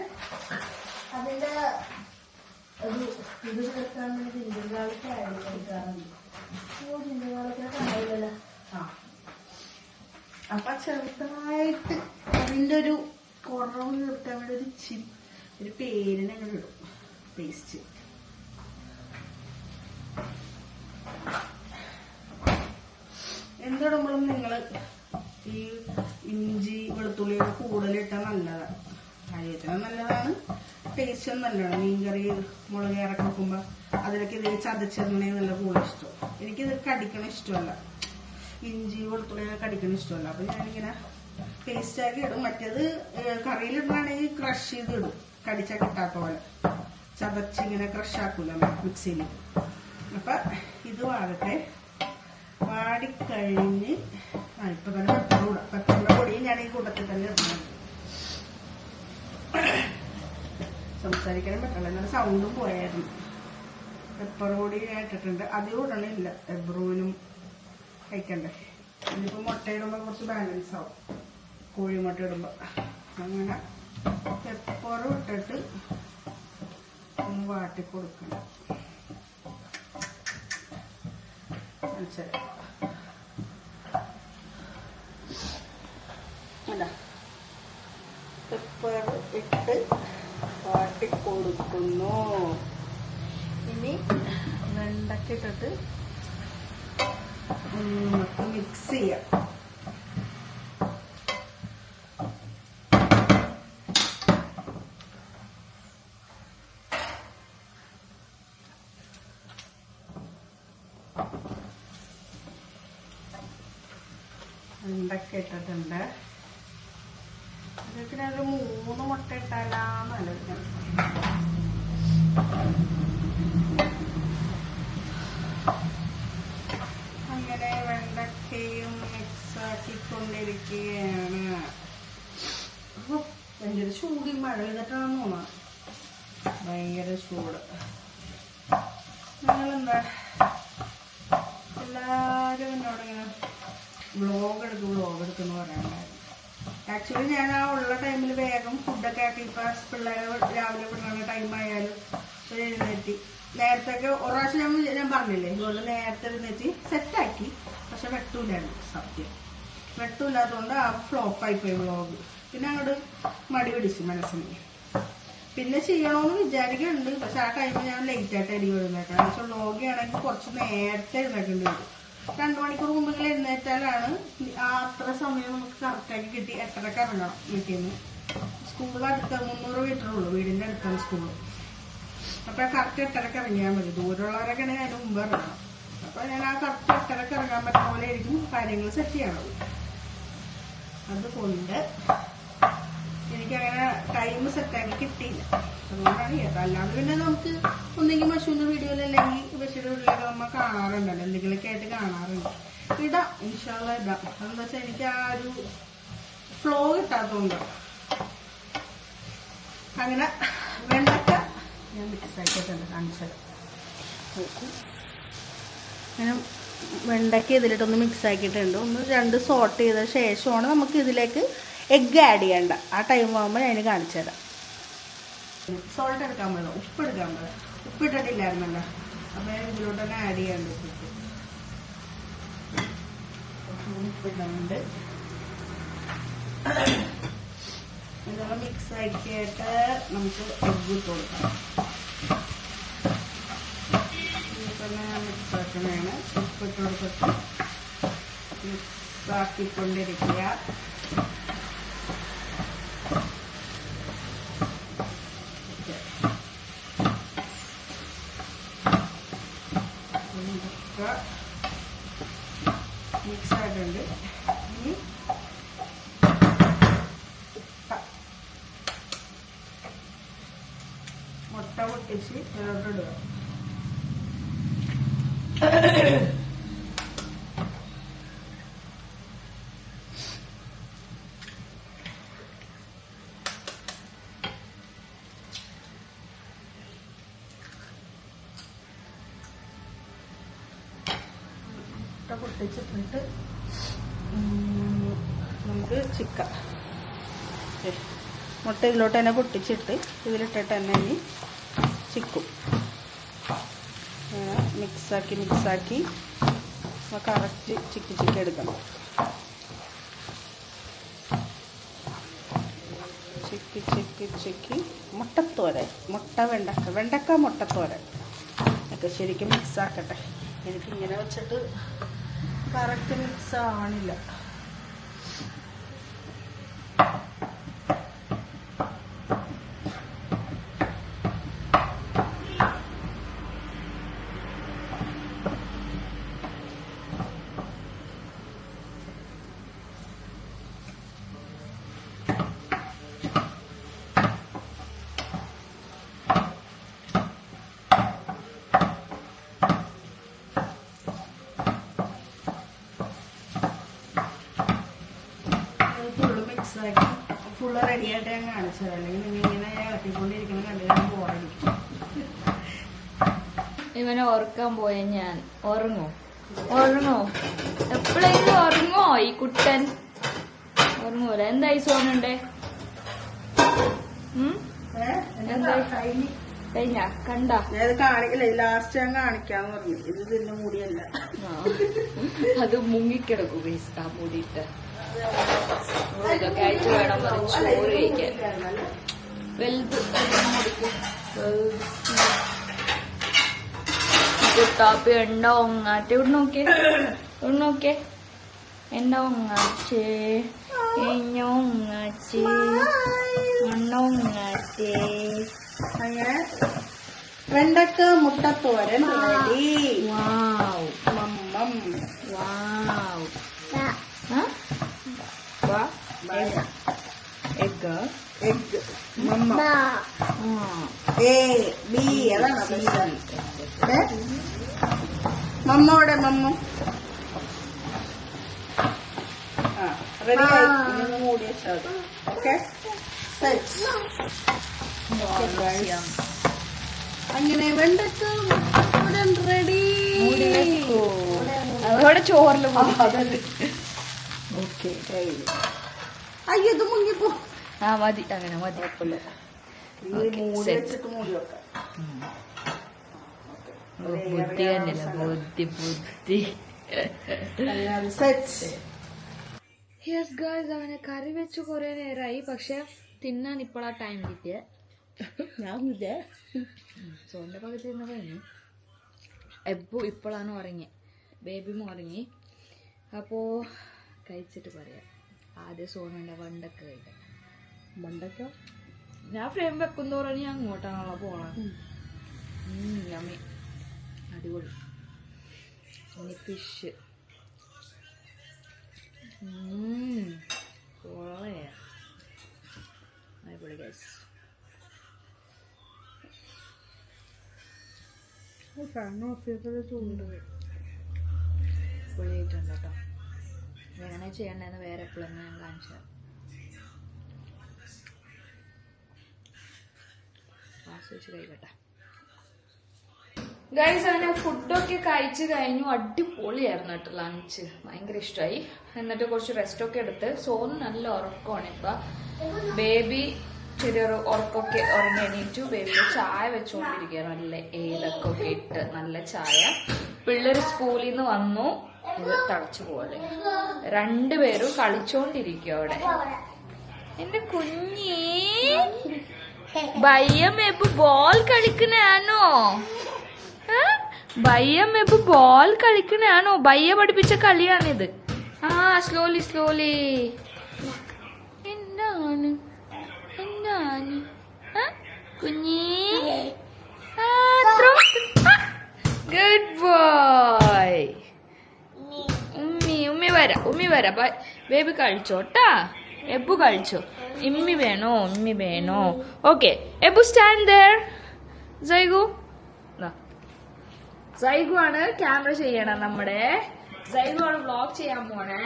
അതിന്റെ ഒരു ഇത് ചേർക്കാൻ വേണ്ടി ജിഞ്ചർഗാർലിക് ആഡ് ചെയ്തെടുക്കാറുണ്ട്. ജിഞ്ചർഗാർലിക്കിനെ കണ്ടില്ലല്ലോ. അപ്പൊ ചെറുതായിട്ട് അതിന്റെ ഒരു കുറവ് നിർത്താൻ വേണ്ടി ഒരു ഇച്ചിരി ഒരു പേരിനെ അങ്ങനെ ഇടും. പേസ്റ്റ് എന്തിടുമ്പോഴും നിങ്ങൾ ഈ ഇഞ്ചി വെളുത്തുള്ളിയൊക്കെ കൂടുതലിട്ടാൽ നല്ലതാണ്. കാര്യത്തിന് നല്ലതാണ്. ടേസ്റ്റും നല്ലതാണ്. മീൻകറി മുളക് ഇറക്കി വെക്കുമ്പോ അതിലൊക്കെ ഇത് ചതച്ചിടണേ നല്ല കൂടുതൽ ഇഷ്ടം. എനിക്കിത് കടിക്കണ ഇഷ്ടമല്ല. ഇഞ്ചി വെളുത്തുള്ളിയൊക്കെ കടിക്കണ ഇഷ്ടമല്ല. അപ്പൊ ഞാനിങ്ങനെ പേസ്റ്റ് ആക്കി ഇടും. മറ്റേത് കറിയിലിടാണെങ്കിൽ ക്രഷ് ചെയ്ത് ഇടും. കടിച്ചാൽ കിട്ടാത്ത പോലെ ചതച്ചിങ്ങനെ ക്രഷ് ആക്കൂല മിക്സിയിൽ. അപ്പൊ ഇത് വാടട്ടെ. വാടിക്കഴിഞ്ഞ് ഇപ്പൊ തന്നെ പെപ്പറിന്റെ പൊടിയും ഞാൻ ഈ കൂട്ടത്തിൽ തന്നെ ഇടുന്നുണ്ട്. സംസാരിക്കാനും പറ്റില്ല. എന്നാൽ സൗണ്ടും പോയായിരുന്നു. പെപ്പർ പൊടി ഞാൻ ഇട്ടിട്ടുണ്ട്. അധികം ഇടണില്ല. എബ്രുവിനും കഴിക്കണ്ടേ. ഇനിയിപ്പോ മുട്ട ഇടുമ്പോ കുറച്ച് ബാലൻസ് ആവും. കോഴിമുട്ട ഇടുമ്പോ. അങ്ങനെ പെപ്പറും ഇട്ടിട്ട് ഒന്ന് വാട്ടി കൊടുക്കണം. മനസ്സിലായി അല്ല. പെപ്പർ ഇട്ട് വാട്ടി കൊടുക്കുന്നു. ഇനി വെണ്ടക്ക ഇട്ടിട്ട് നമുക്ക് മിക്സ് ചെയ്യാം. വെണ്ടക്ക ഇട്ടിട്ടുണ്ട്. ഇതൊക്കെ ഞാനൊരു 3 മുട്ട ഇട്ടാലാന്ന് ആലോചിക്കണം. അങ്ങനെ വെണ്ടക്കയും മിക്സ് ആക്കിക്കൊണ്ടിരിക്കുകയാണ്. ഭയങ്കര ചൂട്. മഴ പെയ്തിട്ടാണെന്ന് തോന്നാം. ഭയങ്കര ചൂട്. നിങ്ങളെന്താ എല്ലാരും എന്നോട് ഇങ്ങനെ വ്ളോഗ് എടുക്കുന്നു പറയാനുണ്ടായിരുന്നു. ആക്ച്വലി ഞാൻ ആ ഉള്ള ടൈമിൽ വേഗം ഫുഡൊക്കെ ആക്കി ഇപ്പൊ പിള്ളേരെ രാവിലെ വിടുന്ന ടൈമായാലും എഴുന്നേറ്റി നേരത്തെ ഒക്കെ ഒരു പ്രാവശ്യം ഞാൻ പറഞ്ഞില്ലേ ഇതുകൊണ്ട് നേരത്തെ എഴുന്നേറ്റ് സെറ്റാക്കി. പക്ഷെ വെട്ടൂലായിരുന്നു സത്യം. വെട്ടൂല്ലാത്തതുകൊണ്ട് ആ ഫ്ലോപ്പായി പോയി വ്ളോഗ്. പിന്നെ അങ്ങോട്ട് മടി പിടിച്ചു മനസ്സിന്. പിന്നെ ചെയ്യണമെന്ന് വിചാരിക്കുന്നുണ്ട്. പക്ഷെ ആ ടൈമിൽ ഞാൻ ലേറ്റ് ആയിട്ട് അടി എഴുന്നേക്കാം. പക്ഷെ വ്ളോഗ് ആണെങ്കിൽ കുറച്ച് നേരത്തെ എഴുന്നേക്കേണ്ടി വരും. 2 മണിക്കൂർ മുമ്പെങ്കിലും എഴുന്നേറ്റാലാണ് ആ അത്ര സമയം നമുക്ക് കറക്റ്റാക്കി കിട്ടി. 8:30 ഇറങ്ങണം വീട്ടിൽ നിന്ന്. സ്കൂളിൽ അടുത്ത 300 മീറ്റർ ഉള്ളൂ, വീടിന്റെ അടുത്താണ് സ്കൂള്. അപ്പൊ കറക്റ്റ് 8:30 ഇറങ്ങിയാൽ മതി. ദൂരമുള്ളവരൊക്കെ ആണെങ്കിൽ അതിന് മുമ്പ് ഇറങ്ങണം. അപ്പൊ ഞാൻ ആ കറക്റ്റ് 8:30 ഇറങ്ങാൻ പറ്റുന്ന പോലെ ആയിരിക്കും കാര്യങ്ങൾ സെറ്റ് ചെയ്യണത്. അതുകൊണ്ട് എനിക്കങ്ങനെ ടൈം സെറ്റാക്കി കിട്ടിയില്ല. അതുകൊണ്ടാണ് കേട്ടോ. അല്ലാതെ പിന്നെ നമുക്ക് ഒന്നെങ്കിൽ മഷൂന്റെ വീഡിയോയിൽ അല്ലെങ്കിൽ ബഷീർ വീഡിയോയിലൊക്കെ നമ്മൾ കാണാറുണ്ടല്ലോ, എന്തെങ്കിലുമൊക്കെ ആയിട്ട് കാണാറുണ്ട്. ഇടാം, ഇൻഷാല്ലാ ഇടാം. അതെന്താ വെച്ചാൽ എനിക്ക് ആ ഒരു ഫ്ലോ കിട്ടാത്തതുകൊണ്ട്. അങ്ങനെ വെണ്ടക്ക ഞാൻ മിക്സ് ആക്കിയിട്ടുണ്ട് കാണിച്ചത്. അങ്ങനെ വെണ്ടയ്ക്ക ഇതിലിട്ടൊന്ന് മിക്സ് ആക്കിയിട്ടുണ്ട്. ഒന്ന് 2 സോട്ട് ചെയ്ത ശേഷമാണ് നമുക്ക് ഇതിലേക്ക് എഗ്ഗ് ആഡ് ചെയ്യേണ്ട. ആ ടൈം ആകുമ്പോൾ ഞാൻ കാണിച്ചു തരാം. സോൾട്ട് എടുക്കാൻ പാടില്ല, ഉപ്പ് എടുക്കാൻ പാടില്ല. ഉപ്പ് ഇട്ടിട്ടില്ലായിരുന്നല്ലോ, അപ്പം ഞാൻ ഇതിലോട്ട് തന്നെ ആഡ് ചെയ്യാണ്ട്. ഉപ്പിടുന്നുണ്ട്. ഇതെല്ലാം മിക്സ് ആക്കിയിട്ട് നമുക്ക് എഗ്ഗ് ഇട്ട് കൊടുക്കാം. മിക്സ് ആക്കണതാണ്. ഉപ്പിട്ട് കൊടുത്തിട്ട് മിക്സ് ആക്കിക്കൊണ്ടിരിക്കുക. മിക്സ് ആയിട്ടുണ്ട്. ഇനി മുട്ട പൊട്ടിച്ച് ഇതിലോട്ട് ഇടുക. പൊട്ടിച്ചിട്ടിട്ട് നമുക്ക് ചിക്കൻ മുട്ട ഇതിലോട്ട് തന്നെ പൊട്ടിച്ചിട്ട് ഇതിലിട്ടിട്ട് തന്നെ ഇനി ചിക്കും മിക്സാക്കി കറക്റ്റ് ചിക്കി എടുക്കണം. ചിക്കി മുട്ടത്തോരൻ, വെണ്ടക്ക മുട്ടത്തോരൻ ഒക്കെ ശരിക്കും മിക്സാക്കട്ടെ. എനിക്കിങ്ങനെ വെച്ചിട്ട് കറക്റ്റ് മിക്സ് ആവണില്ല. ഫുള്ള് റെഡിയായിട്ട് ഞാൻ കാണിച്ചത്. അല്ലെങ്കിൽ നിങ്ങൾ ഇങ്ങനെ ഇളക്കിക്കൊണ്ടിരിക്കണം കണ്ടിട്ട് പോകാതിരിക്കും. ഇവനെ ഓർക്കാൻ പോയ ഞാൻ ഉറങ്ങോ എപ്പോഴെങ്കിലും ഉറങ്ങോ ഈ കുട്ടൻ? ഉറങ്ങൂല. എന്തായി സോനുണ്ടേ? കഴിഞ്ഞ കണ്ട ഞാനത് കാണിക്കില്ല. ലാസ്റ്റ് ഞാൻ കാണിക്കാന്ന് പറഞ്ഞു. ഇത് ഇതിന്റെ മുടിയല്ല, അത് മുങ്ങിക്കിടക്കും ആ മുടിയിട്ട്. ഇതൊക്കെ ആയിട്ട് വേണം ചോറ് കഴിക്കാൻ. വലുത് കുട്ടാപ്പി എണ്ണ ഒങ്ങാട്ടെ. ഇവിടെ നോക്കിയേ എണ്ണ ഒങ്ങാച്ചേ എണ്ണ ഒങ്ങാച്ചേ എണ്ണ ഒങ്ങാച്ചേ. അങ്ങനെ വെണ്ടക്ക മുട്ടത്തോരൻ റെഡി. വാവ് മമ്മം വാവ്. എഗ് മമ്മ എ ബി അതാണ് മമ്മോടെ മമ്മ. റെഡി ആയി. മൂടി വെച്ചാൽ ഓക്കെ. അങ്ങനെ വെണ്ടക്ക റെഡി. അതോടെ ചോറിൽ ഓക്കെ. അയ്യോ ഇത് മുങ്ങിപ്പോ. ആ മതി, അങ്ങനെ മതി. ഈ മൂടി വെച്ചിട്ട് മൂടി വെക്കാം. ബുദ്ധി തന്നെയല്ല, ബുദ്ധി. യെസ് ഗായ്സ്, അവനെ കറി വെച്ച് കുറെ നേരമായി, പക്ഷെ തിന്നാൻ ഇപ്പോഴാ ടൈം കിട്ടിയ. ഞാൻ സോന്റെ പകുതി തിന്ന കഴിഞ്ഞു. എബു ഇപ്പോഴാണ് ഉറങ്ങി, ബേബിയും ഉറങ്ങി. അപ്പോ കഴിച്ചിട്ട് പറയാം. ആദ്യം സോനന്റെ വണ്ടൊക്കെ കഴിക്കാം. മണ്ടക്കോ ഞാൻ ഫ്രെയിം വെക്കുന്നോറാണ് ഞാൻ അങ്ങോട്ടാണല്ലോ പോണം. യമ്മി, അടിപൊളി. ഇനി ഫിഷ് അടിപൊളി ഗൈസ്. ചൂണ്ട് പൊളിയായിട്ടുണ്ട് കേട്ടോ. എങ്ങനെ ചെയ്യണ്ടെന്ന് വേറെ എപ്പോഴും ഞാൻ കാണിച്ചു തരാം. ആസ്വദിച്ച് കഴിക്കട്ടെ ഗൈസ്. അവനെ ഫുഡൊക്കെ കഴിച്ചു കഴിഞ്ഞു. അടിപൊളിയായിരുന്നു കേട്ടോ ലഞ്ച്, ഭയങ്കര ഇഷ്ടമായി. എന്നിട്ട് കുറച്ച് റെസ്റ്റ് ഒക്കെ എടുത്ത് സോന് നല്ല ഉറക്കമാണ് ഇപ്പൊ. ബേബി ചെറിയൊരു ഉറക്കമൊക്കെ ഉറങ്ങി എണീറ്റു. ബേബിക്ക് ചായ വെച്ചുകൊണ്ടിരിക്കുക, നല്ല ഏലക്കൊക്കെ ഇട്ട് നല്ല ചായ. പിള്ളേര് സ്കൂളിൽ നിന്ന് വന്നു, ഇത് തളച്ചു പോലെ. രണ്ടുപേരും കളിച്ചോണ്ടിരിക്കും അവിടെ. എന്റെ കുഞ്ഞേ ഭയ്യമ്മ ബോൾ കളിക്കണാണോ? ഭയ്യമ്മ ബോൾ കളിക്കണാണോ? ഭയ്യ പഠിപ്പിച്ച കളിയാണിത്. ആ സ്ലോലി സ്ലോലി. എന്താണ് എന്താണ് കുഞ്ഞേ? Good boy. ഉമ്മി വരാ. ബേബി കഴിച്ചോട്ടാ. എബു കഴിച്ചോ? ഇമ്മി വേണോ? Okay Ebu stand there. Saigu ആണ് ക്യാമറ ചെയ്യണം. നമ്മുടെ സൈഗു ആണ് വ്ലോഗ് ചെയ്യാൻ പോണേ.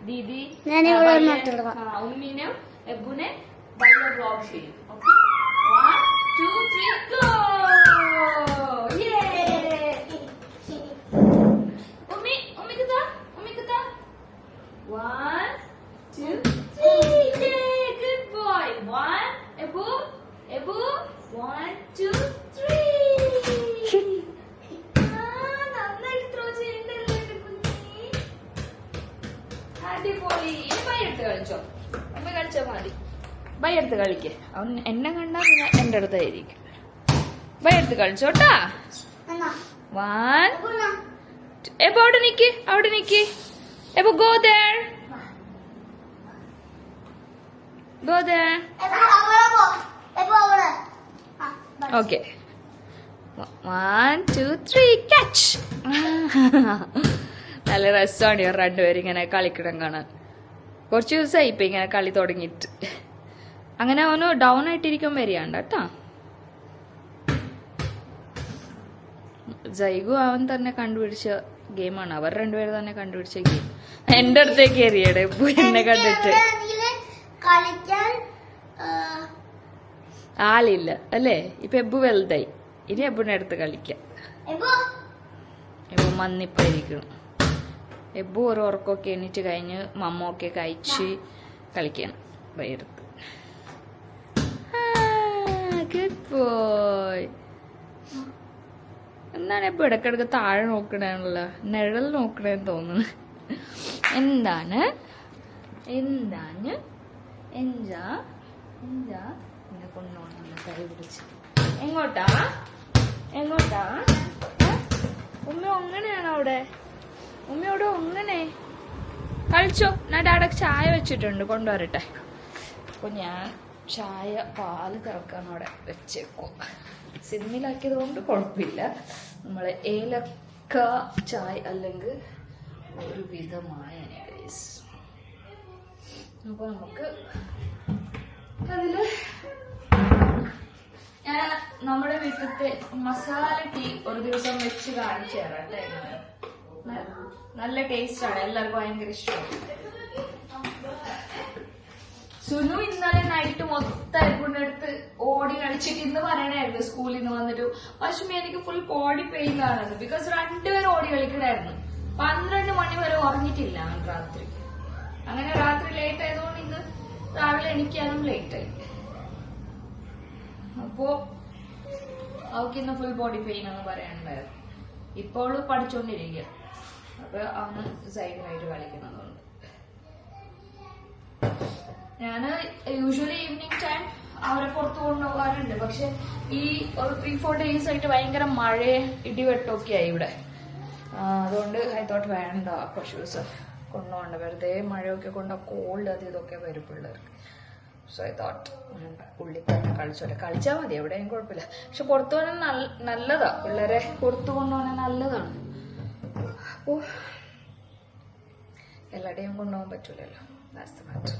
ദീദി ഉമ്മിനെ എബുനെ വ്ലോഗ് ചെയ്യും. Okay 1 2 3 go. ഉമ്മിക്ക് താ 1 2 3. Good boy. 1 Ebu 1 2 3. നന്നായിട്ട് ത്രോ ചെയ്യണ്ടല്ലേ കുഞ്ഞി. അടിപൊളി. ഇനി ബൈ എടുത്ത് കളിച്ചോ. അമ്മ കളിച്ചാൽ മതി. ബൈ എടുത്ത് കളിക്കേ. അവൻ എന്നെ കണ്ടാൽ പിന്നെ എന്റെ അടുത്തായിരിക്കും. ബൈ എടുത്ത് കളിച്ചോട്ടാ. 1 എബു അവിടെ നിക്ക്. എബു go there. Okay. 1 2 3 catch. നല്ല രസമാണ് ഇവർ രണ്ടുപേരും ഇങ്ങനെ കളിക്കണം കാണാൻ. കുറച്ച് ദിവസമായി ഇപ്പൊ ഇങ്ങനെ കളി തുടങ്ങിയിട്ട്. അങ്ങനെ അവന് ഡൗൺ ആയിട്ടിരിക്കാൻ വരികയാണ് കേട്ടോ. ജൈഗു അവൻ തന്നെ കണ്ടുപിടിച്ച ഗെയിമാണ്. അവർ രണ്ടുപേരും തന്നെ കണ്ടുപിടിച്ച ഗെയിം. എന്റെ അടുത്തേക്ക് എറിയടെ എന്നെ കണ്ടിട്ട്. ആളില്ല അല്ലേ? ഇപ്പൊ എബു വലുതായി. ഇനി എബുവിനെ അടുത്ത് കളിക്കാം. എബു മന്നിപ്പായിരിക്കണം. എബു ഒരു ഉറക്കമൊക്കെ എണീറ്റ് കഴിഞ്ഞ് മമ്മൊക്കെ കഴിച്ച് കളിക്കണം വൈകിട്ട്. Good boy. എന്താണ് എബു ഇടക്കിടക്ക് താഴെ നോക്കണേണല്ലോ, നിഴൽ നോക്കണേന്ന് തോന്നുന്നു. എന്താണ് എന്നെ കൊണ്ടുപോകണം കൈ പിടിച്ച്. എങ്ങോട്ടാ ഉമ്മ അങ്ങനെയാണോ അവിടെ? ഉമ്മയോട് അങ്ങനെ കളിച്ചോ. ഞാൻ ഡാഡ ചായ വെച്ചിട്ടുണ്ട്, കൊണ്ടുവരട്ടെ. അപ്പൊ ഞാൻ ചായ പാല് തിറക്കാൻ അവിടെ വെച്ചേക്കും. സിമ്മിലാക്കിയത് കൊണ്ട് കുഴപ്പമില്ല. നമ്മളെ ഏലക്ക ചായ അല്ലെങ്കിൽ ഒരു വിധമായ ഗൈസ്. അപ്പൊ നമുക്ക് അതില് ഞാൻ നമ്മുടെ വീട്ടിലത്തെ മസാല ടീ ഒരു ദിവസം വെച്ച് കാണിച്ചു തരാം കേട്ടോ. നല്ല ടേസ്റ്റ് ആണ്, എല്ലാവർക്കും ഭയങ്കര ഇഷ്ടമാണ്. സുനു ഇന്നലെ നൈറ്റ് മൊത്തം അരിക്കൊണ്ടെടുത്ത് ഓടി കളിച്ചിട്ട് ഇന്ന് പറയണായിരുന്നു സ്കൂളിൽ നിന്ന് വന്നിട്ട് പക്ഷേ എനിക്ക് ഫുൾ ബോഡി പെയിൻ കാണുന്നത്. ബിക്കോസ് രണ്ടുപേരും ഓടി കളിക്കണായിരുന്നു. 12 മണി വരെ ഉറങ്ങിയിട്ടില്ല അവൻ രാത്രി. അങ്ങനെ രാത്രി ലേറ്റ് ആയതുകൊണ്ട് ഇന്ന് രാവിലെ എണീക്കാനും ലേറ്റ് ആയി. അപ്പോ അവൾക്ക് ഇന്ന് ഫുൾ ബോഡി പെയിൻ എന്ന് പറയാനുണ്ടായിരുന്നു. ഇപ്പോൾ പഠിച്ചോണ്ടിരിക്കുക. അപ്പൊ അവന് സൈക്കിളായിട്ട് കളിക്കുന്നതുകൊണ്ട് ഞാന് യൂഷ്വലി ഈവനിങ് ടൈം അവരെ പുറത്തു കൊണ്ടുപോകാറുണ്ട്. പക്ഷെ ഈ ഒരു 3-4 days ആയിട്ട് ഭയങ്കര മഴ ഇടിവെട്ടൊക്കെ ആയി ഇവിടെ. അതുകൊണ്ട് ഐ തോട്ട് വേണ്ട കുറച്ച് ദിവസം കൊണ്ടുപോകണ്ട, വെറുതെ മഴയൊക്കെ കൊണ്ട് കോൾഡ് അത് ഇതൊക്കെ വരും പിള്ളേർക്ക്. സോ ഐ തോട്ട് പുള്ളി തന്നെ കളിച്ചാൽ മതി, എവിടെയും കുഴപ്പമില്ല. പക്ഷെ പുറത്തു പോകാൻ നല്ലതാ, പിള്ളേരെ പുറത്തു കൊണ്ടുപോകാൻ നല്ലതാണ്. അപ്പോ എല്ലാടെയും കൊണ്ടുപോകാൻ പറ്റൂലല്ലോ. That's the matter.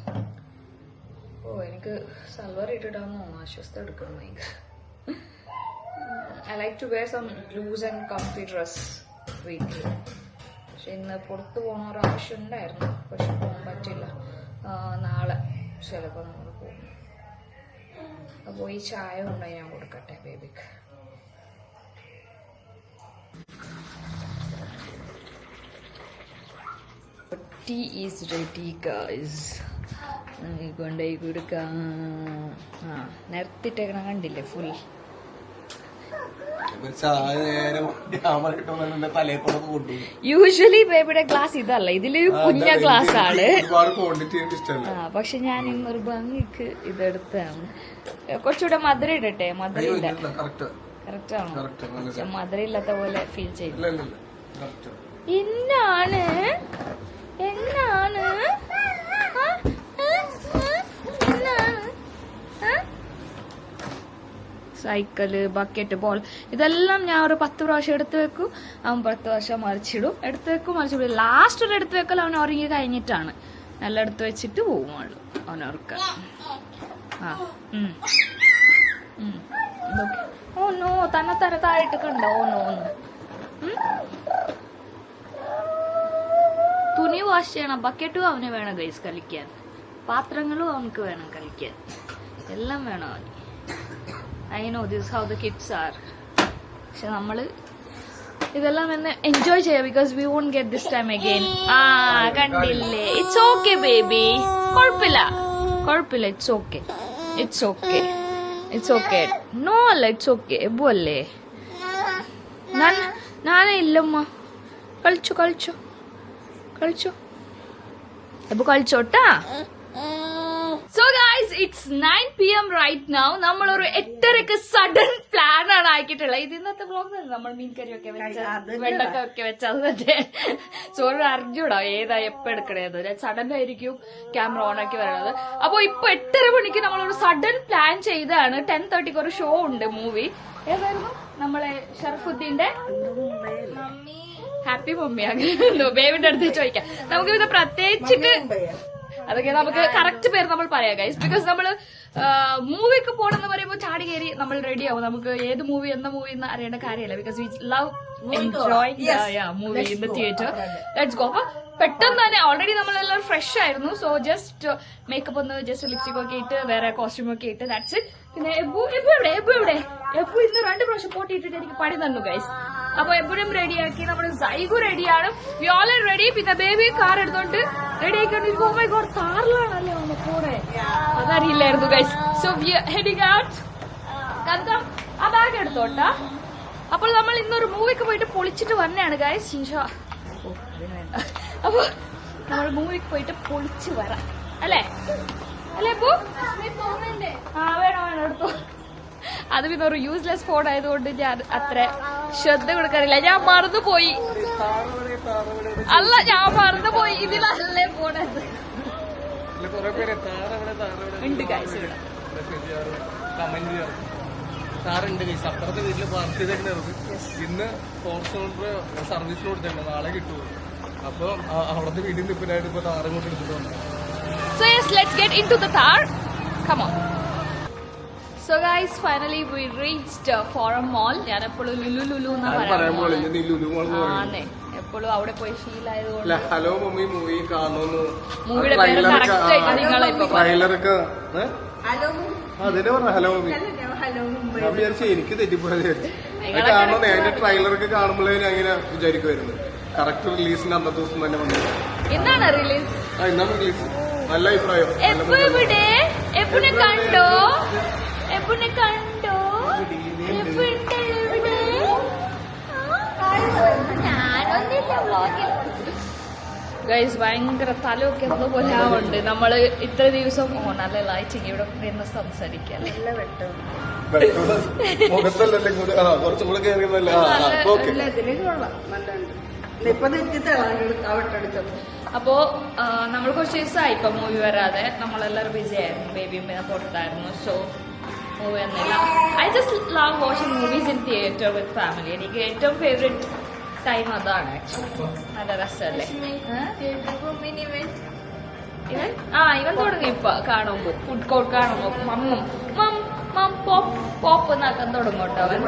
എനിക്ക് സൽവാർ ഇട്ടിട്ടാണോ ആശ്വസ്ത എടുക്കണം ഭയങ്കര. I like to wear some loose and comfy dress weekly. പക്ഷെ ഇന്ന് പുറത്ത് പോകണ ഒരു ആവശ്യം ഉണ്ടായിരുന്നു, പക്ഷെ പോകാൻ പറ്റില്ല. നാളെ ചിലപ്പോൾ നമ്മൾ പോകും. അപ്പോൾ ഈ ചായ കൊണ്ടുപോയി ഞാൻ കൊടുക്കട്ടെ ബേബിക്ക്. Tea is ready guys. കൊണ്ടുപോയി കൊടുക്കാം. നിരത്തിട്ടേക്കണ കണ്ടില്ലേ ഫുൾ. യൂഷ്വലി ബേബിയുടെ ഗ്ലാസ് ഇതല്ല, ഇതില് കുഞ്ഞ ഗ്ലാസ് ആണ്. പക്ഷെ ഞാൻ ഇന്നൊരു ഭംഗിക്ക് ഇതെടുത്താണ്. കുറച്ചുകൂടെ മധുരം ഇടട്ടെ? മധുരം ഇല്ല, കറക്റ്റ് ആണോ? മധുരം ഇല്ലാത്ത പോലെ ഫീൽ ചെയ്തു. എന്നാണ് സൈക്കിള്, ബക്കറ്റ്, ബോൾ ഇതെല്ലാം ഞാൻ ഒരു 10 പ്രാവശ്യം എടുത്തു വെക്കും. അവൻ 10 പ്രാവശ്യം മറിച്ചിടും. എടുത്തു വെക്കും, മറിച്ചിടും. ലാസ്റ്റ് ഒരു എടുത്തു വെക്കൽ അവൻ ഉറങ്ങി കഴിഞ്ഞിട്ടാണ്. നല്ല എടുത്ത് വെച്ചിട്ട് പോകും ആള് അവനുറക്കാൻ. ഓ നോ, തന്നെ താഴെട്ട് കണ്ടോ? Oh no. തുണി വാഷ് ചെയ്യണം, ബക്കറ്റും അവന് വേണം ഗൈസ് കളിക്കാൻ, പാത്രങ്ങളും അവനക്ക് വേണം കളിക്കാൻ, എല്ലാം വേണം അവന്. I know this is how the kids are. പക്ഷെ നമ്മള് ഇതെല്ലാം എന്ന് എൻജോയ് ചെയ്യാം, because we won't get this time again. കണ്ടില്ലേ? ഇറ്റ്സ് ഓക്കെ ബേബി, കുഴപ്പമില്ല. It's okay. നോ അല്ല, ഇറ്റ്സ് ഓക്കെ. എബു അല്ലേ? ഞാനേ ഇല്ലമ്മ. കളിച്ചോ എബു, കളിച്ചോട്ടാ. So guys, it's 9 PM right now. നമ്മളൊരു 8:30 സഡൻ പ്ലാൻ ആണ് ആക്കിയിട്ടുള്ളത്. ഇത് ഇന്നത്തെ വ്ളോഗ് നമ്മൾ മീൻ കറിയൊക്കെ വെച്ച വെണ്ടക്ക ഒക്കെ വെച്ച അത് തന്നെ. സോറി അറിഞ്ഞൂടാ ഏതാ എപ്പോ എടുക്കണേത്. സഡൻ ആയിരിക്കും ക്യാമറ ഓൺ ആക്കി വരണത്. അപ്പൊ ഇപ്പൊ 8:30 മണിക്ക് നമ്മളൊരു സഡൻ പ്ലാൻ ചെയ്താണ്. 10:30 ഒരു ഷോ ഉണ്ട്, മൂവി. ഏതായിരുന്നു? നമ്മളെ ഷറഫുദ്ദീന്റെ ഹാപ്പി മമ്മിയാകുന്നു. ബേബിന്റെ അടുത്ത് ചോദിക്കാം. നമുക്ക് ഇത് പ്രത്യേകിച്ചിട്ട് അതൊക്കെ നമുക്ക് കറക്റ്റ് പേര് നമ്മൾ പറയാം ഗൈസ്. ബിക്കോസ് നമ്മള് മൂവിക്ക് പോകണമെന്ന് പറയുമ്പോൾ ചാടി കയറി നമ്മൾ റെഡി ആവും. നമുക്ക് ഏത് മൂവി എന്ന മൂവി എന്ന് അറിയേണ്ട കാര്യമില്ല. Because we love enjoy movie in the theatre. Let's go. അപ്പൊ പെട്ടെന്ന് തന്നെ ഓൾറെഡി നമ്മളെല്ലാവരും ഫ്രഷ് ആയിരുന്നു. സോ ജസ്റ്റ് മേക്കപ്പ് ഒന്ന് ജസ്റ്റ് ലിപ്സ്റ്റിക് ഒക്കെ ഇട്ട് വേറെ കോസ്റ്റ്യൂം ഒക്കെ ഇട്ട് ദാറ്റ്സ് ഇറ്റ്. പിന്നെ എബു ഇന്ന് 2 പ്രാവശ്യം പോട്ടിയിട്ടിട്ട് എനിക്ക് പണി തന്നു ഗൈസ്. അപ്പൊ എപ്പോഴും റെഡിയാക്കി, നമ്മുടെ സൈഗു റെഡിയാണ്, വി ഓൾ ആർ റെഡി. പിന്നെ ബേബി കാർ എടുത്തോണ്ട് റെഡി ആയിക്കൊണ്ടിരിക്കും. ഓ മൈ ഗോഡ്, കാറിലാണല്ലേ നമ്മുടെ കൂടെ, അതറിയില്ലായിരുന്നു guys. So we are heading out. ആ ബാഗ് എടുത്തോട്ടാ. അപ്പോൾ നമ്മൾ ഇന്നൊരു മൂവിക്ക് പോയിട്ട് പൊളിച്ചിട്ട് വന്നെയാണ് ഗൈസ്. അതിന് വേണ്ട. അപ്പൊ നമ്മൾ മൂവിക്ക് പോയിട്ട് പൊളിച്ച് വരാം അല്ലേ പോ. വേണം എടുത്തോ. അത് പിന്നെ ഒരു യൂസ്ലെസ് ഫോൺ ആയതുകൊണ്ട് ഞാൻ അത്ര ശ്രദ്ധ കൊടുക്കാറില്ല. ഞാൻ മറന്നുപോയി. ഞാൻ മറന്നുപോയി. ഇതിലല്ലേ പോണത്. ഉണ്ട് ഗൈസ് ഇവിടെ. കാറുണ്ട് ഗൈസ്, അപ്പുറത്തെ വീട്ടില് പാർക്ക് ചെയ്തേക്കുന്നത്. ഇന്ന് ഫോർച്യൂണർ സർവീസിന് കൊടുത്തിട്ടുണ്ട്, നാളെ കിട്ടുമോ. അപ്പൊ അവിടുത്തെ വീട്ടിൽ നിപ്പിനായിട്ട് ഇപ്പൊ താറ് കൊണ്ട് എടുത്തിട്ട് വന്നു. So yes, let's get into the Thar. Come on. So guys, finally we reached Forum Mall. ഞാൻ എപ്പോഴും ലുലു എന്നാ പറയാ. എപ്പോഴും അവിടെ പോയി ശീലായതുകൊണ്ട്. ഹലോ മമ്മി മൂവി കാണുന്നു. മൂവിയുടെ പേര് കറക്റ്റ് ആയിട്ട് നിങ്ങളെ ട്രെയിലറൊക്കെ അതിനെ പറഞ്ഞ ഹലോ മമ്മി. ഞാൻ വിചാരിച്ചു എനിക്ക് തെറ്റിപ്പോയത്. കാണുന്നേ അതിന്റെ ട്രെയിലറൊക്കെ കാണുമ്പോഴേ ഞാൻ ഇങ്ങനെ വിചാരിക്കുമായിരുന്നു. കറക്റ്റ് റിലീസിന് അന്നത്തെ ദിവസം തന്നെ വന്നു. എന്നാണ് റിലീസ്? ഇന്നാണ് റിലീസ്. നല്ല അഭിപ്രായം. എപ്പോ ഇവിടെ എപ്പിനെ കണ്ടോ? എപ്പിനെ കണ്ടോ? എപ്പുണ്ട് ഇവിടെ? ഞാനൊന്നില്ല വ്ളോഗിൽ. ഗൈസ് ഭയങ്കര തലയൊക്കെ എന്തോ പോലെ ആവുന്നുണ്ട്. നമ്മള് ഇത്ര ദിവസം നല്ല ലൈറ്റിങ് ഇവിടെ നിന്ന് സംസാരിക്കാം. നല്ല വെട്ടം. മുഖത്തല്ലേ കുറച്ചും കൂടെ കയറിയതല്ല. ഇതിലേക്ക് കൊള്ളാം. നല്ലുണ്ട്. ഇപ്പൊ തെറ്റി വെട്ടടിച്ചത്. അപ്പോ നമ്മൾ കുറച്ച് ദിവസമായി ഇപ്പൊ മൂവി വരാതെ. നമ്മളെല്ലാവരും ബിസി ആയിരുന്നു. ബേബിയും പുറത്തായിരുന്നു. സോ മൂവി ഒന്നുമില്ല. I just love watching movies in theatre with family. എനിക്ക് ഏറ്റവും ഫേവറേറ്റ് ടൈം അതാണ്. നല്ല രസമല്ലേ? ഇവൻ തുടങ്ങി ഇപ്പൊ കാണുമ്പോ ഫുഡ് കോർട്ട് കാണുമ്പോ മം പോപ്പ് എന്നാക്കാൻ തുടങ്ങോട്ടോ അവൻ.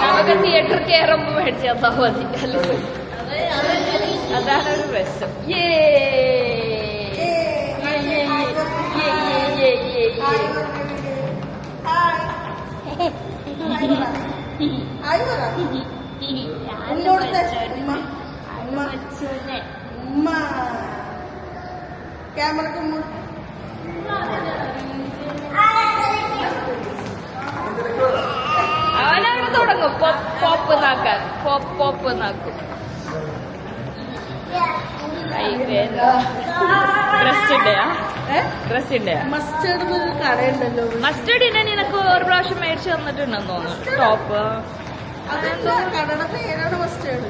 നമുക്ക് തിയേറ്റർ കയറുമ്പോ മേടിച്ച് തന്നാ മതി. അതാണ് ഒരു രസം. ക്യാമറക്ക് അവനവിടെ തുടങ്ങും പോപ്പ് നാക്കാൻ. പോപ്പ് നാക്കും. ഡ്രസ്സിന്റെയാ മസ്റ്റേർഡ് കടയുണ്ടല്ലോ. മസ്റ്റേർഡിനെ നിനക്ക് ഒരു പ്രാവശ്യം മേടിച്ചു തന്നിട്ടുണ്ടെന്ന് തോന്നുന്നു. ടോപ്പ് കടയുടെ പേരാണ് മസ്റ്റേർഡ്.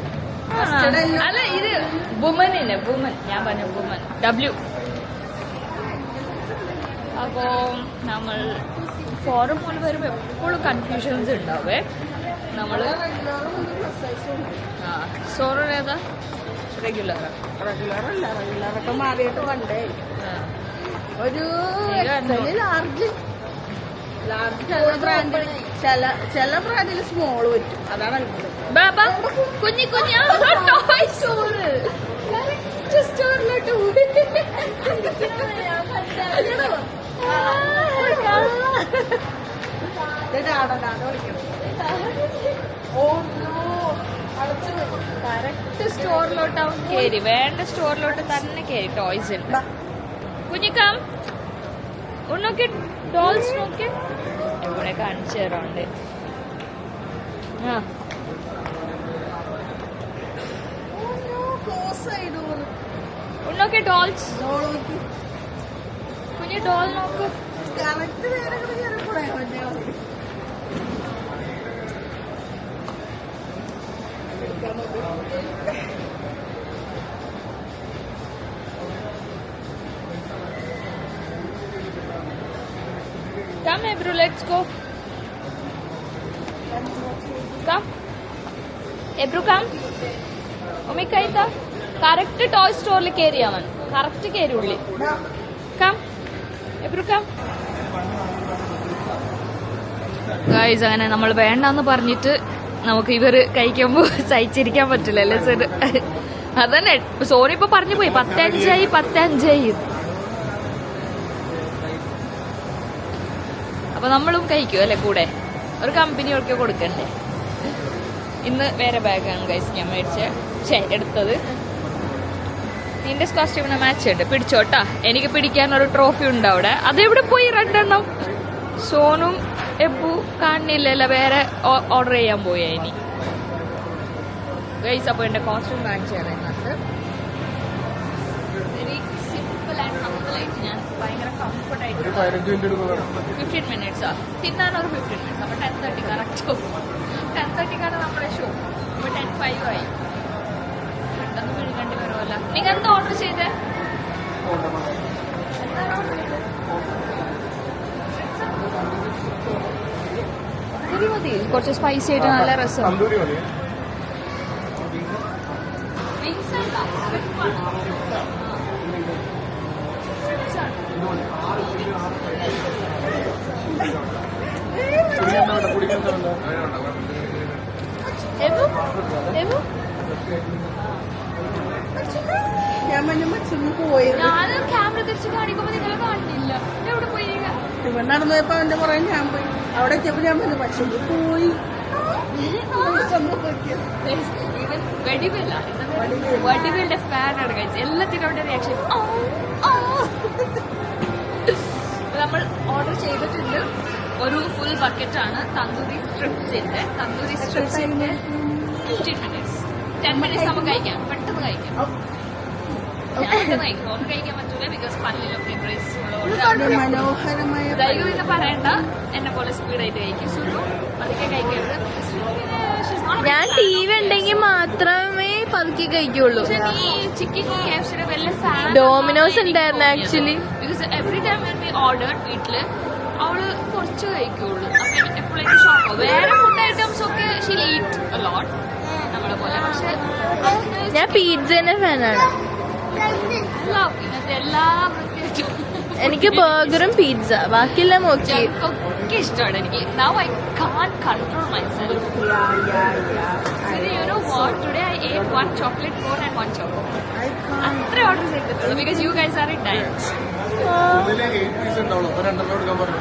അല്ല ഇത് വുമനിന് ഞാൻ പറഞ്ഞ വുമൻ W. അപ്പോ നമ്മൾ ഫോറം പോലെ വരുമ്പോ എപ്പോഴും കൺഫ്യൂഷൻസ് ഉണ്ടാവേ. നമ്മള് സോറൻ ഏതാ? റെഗുലറൊക്കെ മാറിയിട്ട് വണ്ടേ ഒരു ലാർജ് ചില ബ്രാൻഡിൽ സ്മോള് പറ്റും. അതാണ് അത്ഭുതം. കുഞ്ഞി സ്റ്റോറിലോട്ട് കറക്റ്റ് സ്റ്റോറിലോട്ട് അവൻ കയറി. വേണ്ട സ്റ്റോറിലോട്ട് തന്നെ കയറി. ടോയ്സ് ഉണ്ട്. കുഞ്ഞിക്കാം ഒന്നൊക്കെ ഡോൾസ് നോക്കി ഇവിടെ കാണിച്ചു തരാറുണ്ട്. ഉണ്ണോക്കെ ഡോൾസ്. കുഞ്ഞ് ഡോൾ നോക്ക്. Come, Ebru, let's go. Come. Ebru, come. Omikaita. Correct toy store le keri avan. Correct keri ulli. Come. Ebru, come. Guys, അങ്ങനെ നമ്മൾ വേണ്ടെന്ന് പറഞ്ഞിട്ട് നമുക്ക് ഇവര് കഴിക്കുമ്പോ സഹിച്ചിരിക്കാൻ പറ്റില്ലല്ലേ സർ? അതന്നെ സോറി ഇപ്പൊ പറഞ്ഞു പോയി. 10:05 അപ്പൊ നമ്മളും കഴിക്കും അല്ലെ കൂടെ. ഒരു കമ്പനിയൊക്കെ കൊടുക്കണ്ടേ. ഇന്ന് വേറെ ബാഗാണ് ഗൈസ് ഞാൻ എടുത്തത്. നിന്റെ കോസ്റ്റ്യൂമിന് മാച്ച് ഉണ്ട്. പിടിച്ചോട്ടാ. എനിക്ക് പിടിക്കാൻ ഒരു ട്രോഫി ഉണ്ട് അവിടെ. അതെവിടെ പോയി? 2 എണ്ണം. സോനും എബു കാണുന്നില്ലല്ല. വേറെ ഓർഡർ ചെയ്യാൻ പോയാ ഇനി ഗൈസ്. അപ്പൊ എന്റെ കോസ്റ്റ്യൂം കാണിച്ചു തരുന്നത് വെരി സിമ്പിൾ ആൻഡ് ഹമ്പിൾ ആയിട്ട് ഞാൻ ഭയങ്കര കംഫർട്ട് ആയിട്ട് 15 മിനിറ്റ്സാ തിന്നാൻ. ഒരു 15 മിനിറ്റ്സ്. അപ്പൊ 10:30 കറക്റ്റ് 10:30ക്കാണ് നമ്മുടെ ഷോ. അപ്പൊ 10:05 ആയി. പെട്ടെന്ന് വിഴുകേണ്ടി വരുമല്ല. നിങ്ങൾ എന്താ ഓർഡർ ചെയ്തേ? മതി. കുറച്ച് സ്പൈസി ആയിട്ട് നല്ല രസം. ഞാൻ ക്യാമറ തിരിച്ച് കാണിക്കുമ്പോ നിങ്ങളെ കാണുന്നില്ല. എവിടെ പോയി നിങ്ങൾ? ഇവൻ നടന്നു പോയപ്പോ അവന്റെ പുറകെ ഞാൻ പോയി. അവിടെ എത്തിയപ്പോ ഞാൻ പറഞ്ഞു പക്ഷേ പോയി ഇവൻ വടിവേലിന്റെ ഫാനാണ് കഴിച്ചത്. എല്ലാത്തിനും അവിടെ റിയാക്ഷൻ. നമ്മൾ ഓർഡർ ചെയ്തിട്ടുണ്ട് ഒരു full ബക്കറ്റാണ് tandoori സ്ട്രിപ്സിന്റെ. Tandoori സ്ട്രിപ്സിന്റെ 15 minutes 10 minutes നമുക്ക് കഴിക്കാം. പെട്ടെന്ന് കഴിക്കാം. ഓർഡർ കഴിക്കാൻ പറ്റൂല ബിക്കോസ് പല്ലിലൊക്കെ ബ്രേസ് ഉള്ളതുകൊണ്ട്. മനോഹരമായ ദൈവം പിന്നെ പറയണ്ട, എന്നെ പോലെ സ്പീഡായിട്ട് കഴിക്കും. സുലു അതൊക്കെ കഴിക്കരുത്. ഞാൻ ടി വി ഉണ്ടെങ്കിൽ മാത്രമേ പതുക്കെ കഴിക്കുള്ളൂ. പക്ഷെ നീ ചിക്കൻ KFC വലിയ ഡോമിനോസ് ഉണ്ടായിരുന്നു actually. Because every time we ordered വീട്ടില് അവള് കുറച്ച് കഴിക്കുള്ളൂ. അപ്പൊ എപ്പോഴേക്കും ഷോക്കോ. വേറെ ഫുഡ് ഐറ്റംസ് ഒക്കെ ഷീ ഈറ്റ് എ ലോട്ട് നമ്മളെ പോലെ. പക്ഷെ ഞാൻ പിസ്സേന്റെ ഫാനാണ്. ഇന്നത്തെ എല്ലാ വൃത്തിയായിട്ടും എനിക്ക് ബർഗറും പിസ്സ ബാക്കിയെല്ലാം ഓക്കെ. ഒക്കെ ഇഷ്ടമാണ് എനിക്ക്. Now I can't control myself. So you know what? Today I ate 1 chocolate cone and 1 choco. അത്ര ഓർഡർ ചെയ്തിട്ടുള്ളൂ because you guys are in diet. 8 piece ഉണ്ടാവുള്ളൂ. അപ്പൊ 2 കൊടുക്കാൻ പറഞ്ഞു.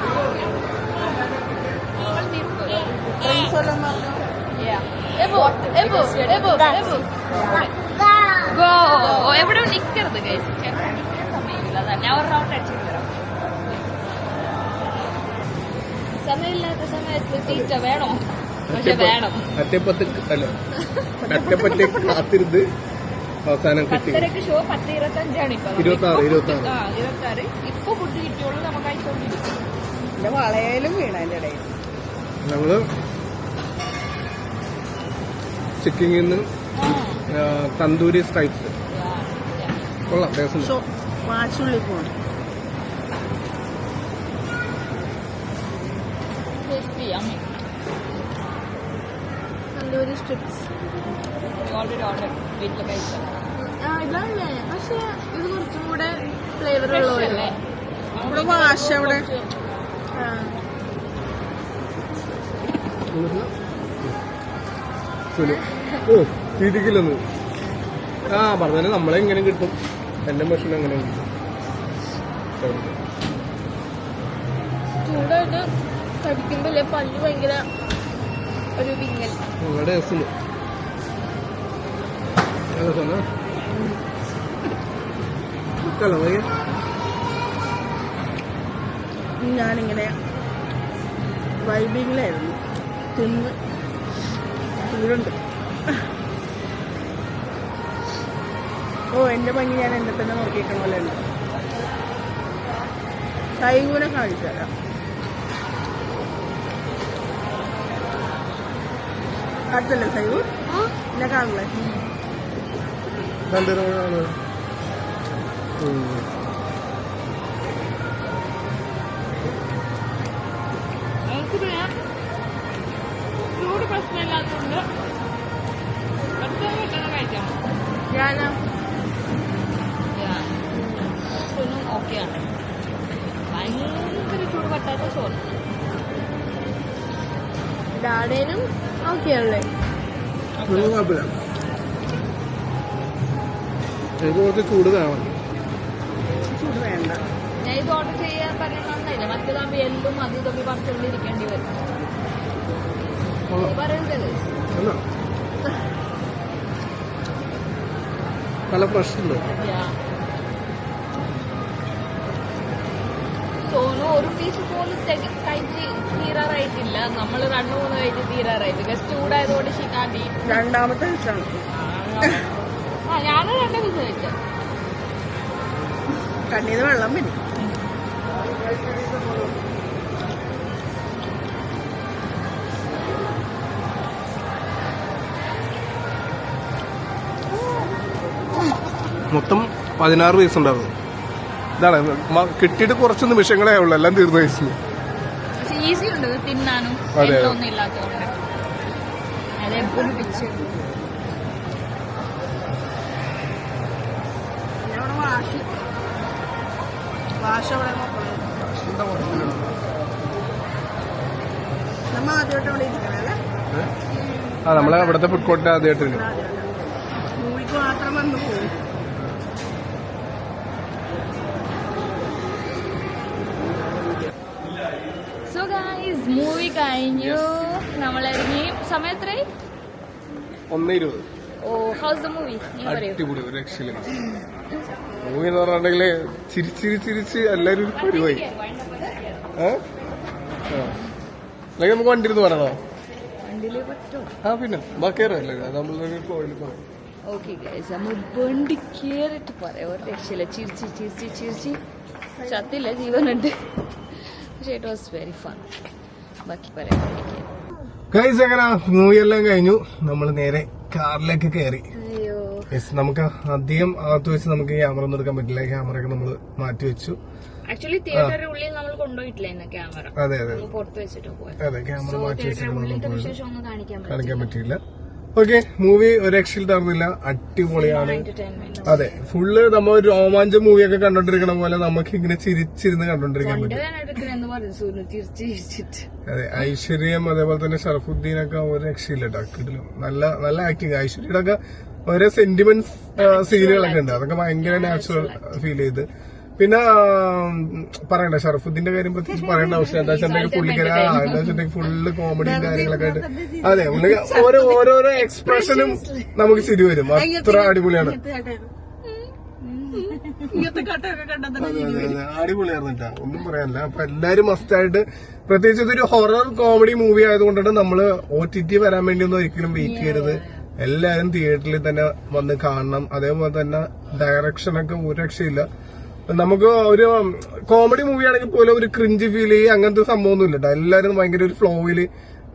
Go. എവിടെ നിക്കരുത് ഗൈസ്. സമയമില്ല. ഞാൻ ഒരു റൗണ്ട് അടിച്ചിട്ട് വരാം. സമയമില്ലാത്ത സമയത്ത് തീറ്റ വേണോ? പക്ഷെ വേണം. അറ്റപ്പത്ത് അറ്റപ്പറ്റ കാത്തിരുന്ന് അവസാനം കിട്ടി. 10:30 ഷോ 10:25 ഇപ്പൊ. 26. ഇപ്പൊ ഫുഡ് കിട്ടിയോളൂ നമുക്ക് കഴിച്ചോണ്ടിരിക്കും. എന്റെ വളയിലും വീണ അതിന്റെ ഇടയിൽ. ഞങ്ങള് ചിക്കനിൽ നിന്ന് തന്തൂരി സ്ട്രൈപ്സ് കൊള്ളാം. ടേസ്റ്റ് വാച്ചുള്ളി പോണം. തന്തൂരി സ്ട്രിപ്സ് ഓൾറെഡി ഓർഡർ വീട്ടിൽ കഴിച്ചത്. ഇതല്ലേ, പക്ഷെ ഇത് കുറച്ചും കൂടെ ഫ്ലേവർ ഉള്ളതല്ലേ. ഇവിടെ വാശ അവിടെ ഓ രീതിക്കില്ലെന്ന് പറഞ്ഞാല് നമ്മളെ എങ്ങനെ കിട്ടും. എന്റെ മെഷീൻ എങ്ങനെ കിട്ടും. ചൂടായിട്ട് കടിക്കുമ്പോ പല്ല് ഭയങ്കര ഒരു വിങ്ങൽ. നിങ്ങളുടെ രസം ഞാനിങ്ങനെ വൈബിങ്ങിലായിരുന്നു. തിന്ന് ചൂടുണ്ട്. ഓ എന്റെ ഭംഗി ഞാൻ എന്നെ തന്നെ നോക്കിയിരിക്കണ പോലെ ഉണ്ട്. കൈ കൂടെ കാണിച്ചു തരാം. അടുത്തല്ലേ സൈവു എന്നെ കാണില്ലേ? എനിക്ക് പിന്നെ ചൂട് പ്രശ്നമില്ലാത്തതുകൊണ്ട് പെട്ടെന്ന് കഴിക്കാം. ഞാനാ ഒന്നും ഓക്കെയാണ്. ഭയങ്കര ചൂട് പറ്റാത്ത ചോറ്. ഡാഡേനും ഓക്കെ അല്ലേ? കുഴപ്പമില്ല. എനിക്ക് കുറച്ച് ചൂട് വേണം. ചൂട് വേണ്ട. ഞാൻ ഇത് ഓർഡർ ചെയ്യാൻ പറയണമെന്നില്ല. മറ്റേതാകുമ്പോ എല്ലും അത് ഇതൊക്കെ പറിച്ചുകൊണ്ടിരിക്കേണ്ടി വരും. പറയുന്നത് നല്ല ഫ്രഷ് ഉണ്ട്. സോനു ഒരു പീസ് പോലും കഴിച്ച് തീരാറായിട്ടില്ല. നമ്മൾ 2-3 കഴിച്ച് തീരാറായിട്ട്. ഗസ്റ്റ് ചൂടായതുകൊണ്ട് ഷിക്കാണ്ടി രണ്ടാമത്തെ ദിവസമാണ്. ഞാനും 2 പീസ് കഴിച്ചു. കണ്ണീന്ന് വെള്ളം വരും. മൊത്തം 16 പീസ് ഉണ്ടായിരുന്നു. ഇതാണ് കിട്ടിയിട്ട് കുറച്ച് നിമിഷങ്ങളേ ഉള്ളൂ. എല്ലാം തീർന്നു കഴിച്ചു. പക്ഷെ ഈസി ഉണ്ട് തിന്നാനും. ഒന്നും ഇല്ലാത്തതുകൊണ്ട് അതേപോലെ പിച്ച് ഭാഷ നമ്മ ആദ്യമായിട്ട് അവിടെ ഇരിക്കണല്ലേ? നമ്മളെ ഇവിടുത്തെ ഫുഡ് കോർട്ട് ആദ്യമായിട്ടുണ്ട്. മൂവിക്ക് മാത്രം വന്ന് പോകും. കഴിഞ്ഞു. നമ്മളിറങ്ങി. സമയം എത്രയായി? 1:20. ഓ, ഹൗസ് ദ മൂവി? നീ പറയൂ. അടിപൊളി, ഒരു രക്ഷയില്ല. മൂവി എന്ന് പറഞ്ഞിട്ടുണ്ടെങ്കില് ചിരിച്ച് എല്ലാരും പരിവായി. അല്ലെങ്കിൽ നമുക്ക് വണ്ടി ഇരുന്ന് പറയണോ? വണ്ടിയിലേ പറ്റോ? പിന്നെ ബാക്കിയല്ലേ നമ്മളൊരു ഫ്ലോയിൽ പറയാം. ഓക്കെ ഗൈസ്, നമ്മൾ വണ്ടി കേറിട്ട് പറയാം. ഒരു രക്ഷയില്ല. ചിരിച്ച് ചത്തില്ല, ജീവനുണ്ട്. പക്ഷെ ഇറ്റ് വാസ് വെരി ഫൺ. ബാക്കി പറയാം. ഗൈസ്, അങ്ങനെ മൂവി എല്ലാം കഴിഞ്ഞു. നമ്മൾ നേരെ കാറിലേക്ക് കയറി. അയ്യോ, നമുക്ക് അധികം അകത്ത് വെച്ച് നമുക്ക് ക്യാമറ ഒന്നും എടുക്കാൻ പറ്റില്ല. ക്യാമറയൊക്കെ നമ്മൾ മാറ്റി വെച്ചു. ആക്ച്വലി തിയേറ്ററിന്റെ ഉള്ളിൽ നമ്മൾ കൊണ്ടുപോയിട്ടില്ല എന്നെ ക്യാമറ. അതെ പുറത്ത് വെച്ചിട്ട് പോയത്. അതെ, ക്യാമറ മാറ്റി വെച്ചിട്ട് വിശേഷം ഒന്നും കാണിക്കാൻ പറ്റിയില്ല. ഓക്കെ, മൂവി ഒരു രക്ഷയിൽ തരുന്നില്ല. അടിപൊളിയാണ്. അതെ, ഫുള്ള് നമ്മ ഒരു രോമാഞ്ച മൂവിയൊക്കെ കണ്ടോണ്ടിരിക്കണ പോലെ നമുക്ക് ഇങ്ങനെ ചിരിച്ചിരുന്ന് കണ്ടോണ്ടിരിക്കാൻ പറ്റും. അതെ, ഐശ്വര്യം അതേപോലെ തന്നെ ഷറഫുദ്ദീനൊക്കെ ഒരു രക്ഷയില്ല കേട്ടോ. നല്ല ആക്ടിങ്. ഐശ്വര്യയുടെ ഒക്കെ ഓരോ സെന്റിമെന്റ്സ് സീനുകളൊക്കെ ഉണ്ട്. അതൊക്കെ ഭയങ്കര നാച്ചുറൽ ഫീൽ ചെയ്ത്. പിന്നെ പറയണ്ട, ഷറഫുദ്ദീന്റെ കാര്യം പ്രത്യേകിച്ച് പറയേണ്ട ആവശ്യം. എന്താ വെച്ചിട്ടുണ്ടെങ്കിൽ ഫുള്ള് കോമഡിയും കാര്യങ്ങളൊക്കെ ആയിട്ട്. അതെ, ഓരോരോ എക്സ്പ്രഷനും നമുക്ക് ശരി വരും. അത്ര അടിപൊളിയാണ്. അടിപൊളിയായിരുന്നു കേട്ടോ, ഒന്നും പറയാനില്ല. അപ്പൊ എല്ലാരും മസ്റ്റായിട്ട്, പ്രത്യേകിച്ച് ഇതൊരു ഹൊറർ കോമഡി മൂവി ആയതുകൊണ്ടാണ് നമ്മള് OTT വരാൻ വേണ്ടി ഒന്നും ഒരിക്കലും വെയിറ്റ് ചെയ്യരുത്. എല്ലാരും തിയേറ്ററിൽ തന്നെ വന്ന് കാണണം. അതേപോലെ തന്നെ ഡയറക്ഷനൊക്കെ ഒരു രക്ഷയില്ല. നമുക്ക് ഒരു കോമഡി മൂവി ആണെങ്കിൽ പോലും ഒരു ക്രിഞ്ച് ഫീൽ ചെയ്യും, അങ്ങനത്തെ സംഭവമൊന്നും ഇല്ല. എല്ലാവരും ഭയങ്കര ഒരു ഫ്ലോയില്,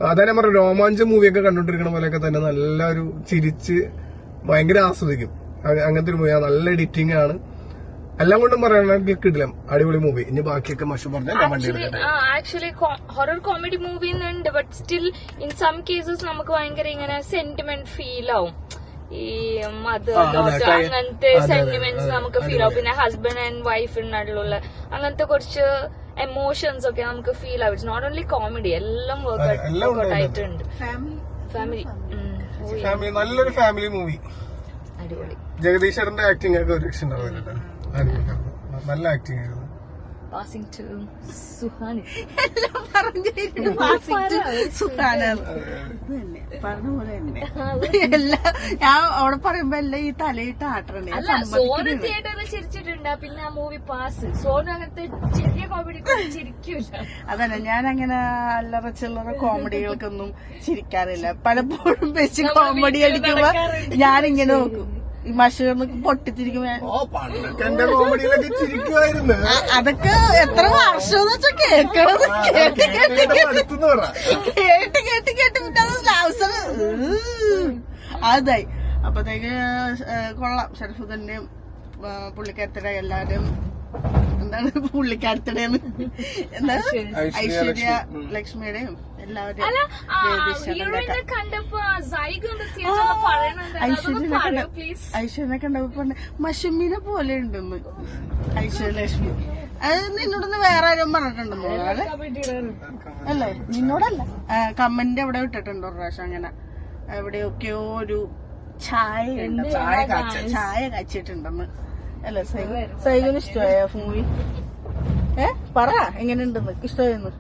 അതായത് ഞാൻ പറഞ്ഞ രോമാഞ്ച മൂവിയൊക്കെ കണ്ടോണ്ടിരിക്കണ പോലെയൊക്കെ തന്നെ നല്ലൊരു ചിരിച്ച് ഭയങ്കര ആസ്വദിക്കും. അങ്ങനത്തെ ഒരു മൂവിയാണ്. നല്ല എഡിറ്റിംഗ് ആണ്. എല്ലാം കൊണ്ടും പറയണമെങ്കിൽ കിട്ടില്ല, അടിപൊളി മൂവി. ഇനി ബാക്കിയൊക്കെ മഷു പറഞ്ഞാൽ ആക്ച്വലി ഹൊറർ കോമഡി മൂവി ഉണ്ട്. But still in some cases നമുക്ക് ഭയങ്കര ഇങ്ങനെ സെന്റിമെന്റ് ഫീൽ ആവും. ഈ മദർ ഡോട്ടർ അങ്ങനത്തെ സെന്റിമെന്റ്സ് നമുക്ക് ഫീൽ ആവും. പിന്നെ ഹസ്ബൻഡ് ആൻഡ് വൈഫിനുള്ള അങ്ങനത്തെ കുറച്ച് എമോഷൻസ് ഒക്കെ നമുക്ക് ഫീൽ ആവും. ഇറ്റ്സ് നോട്ട് ഓൺലി കോമഡി, എല്ലാം വർക്ക്ഔട്ട് ആയിട്ടുണ്ട്. ഫാമിലി, നല്ലൊരു ഫാമിലി മൂവി. അടിപൊളി. ജഗദീശ്വരന്റെ ആക്ടിംഗ് ഒക്കെ ഒരു രക്ഷ ഉണ്ടാവില്ല. നല്ല ആക്ടിംഗ് ആയിരുന്നു. Passing to Suhani. എല്ലാം പറഞ്ഞിട്ടുണ്ട്. പറഞ്ഞ പോലെ തന്നെ എല്ലാം ഞാൻ അവിടെ പറയുമ്പോ എല്ലാം ഈ തലയിട്ട് ആട്ടണേ. അല്ല, സോന് തിയേറ്ററിൽ ചിരിച്ചിട്ടുണ്ട്. പിന്നെ ആ മൂവി പാസ്, സോനകത്ത് ചെറിയ കോമഡി ചിരിക്കൂല. അതല്ല, ഞാൻ അങ്ങനെ അല്ലറ ചില്ലറ കോമഡികൾക്കൊന്നും ചിരിക്കാറില്ല. പലപ്പോഴും വെച്ച് കോമഡി അടിക്കുമ്പോ ഞാനിങ്ങനെ നോക്കും, ഈ മഷൂർന്ന് പൊട്ടിച്ചിരിക്കുമ്പോ അതൊക്കെ എത്ര വർഷം വെച്ചാ കേൾക്കണത്. കേട്ട് പിന്നെ അതായി. അപ്പത്തേക്ക് കൊള്ളാം. ഷറഫുദ്ദീന്റെയും പുള്ളിക്കാരത്തിടെ എല്ലാരും എന്താണ് പുള്ളിക്കാരത്തിടേന്ന് എന്താ ഐശ്വര്യ ലക്ഷ്മിയുടെയും എല്ലാവരുടെയും ഐശ്വര്യനെ കണ്ടപ്പോ മഷുമിനെ പോലെ ഉണ്ടെന്ന് ഐശ്വര്യ ലക്ഷ്മി. അത് നിന്നോടൊന്ന് വേറെ ആരും പറഞ്ഞിട്ടുണ്ടെന്നോ അല്ലേ? നിന്നോടല്ല, കമന്റ് അവിടെ ഇട്ടിട്ടുണ്ട് ഒരു പ്രാവശ്യം. അങ്ങനെ എവിടെയൊക്കെയോ ഒരു ചായ കാച്ചിട്ടുണ്ടെന്ന് അല്ലേ? സൈഗുന് ഇഷ്ടമായ മൂവി പറ എങ്ങനെയുണ്ടെന്ന്, ഇഷ്ടമായെന്ന്.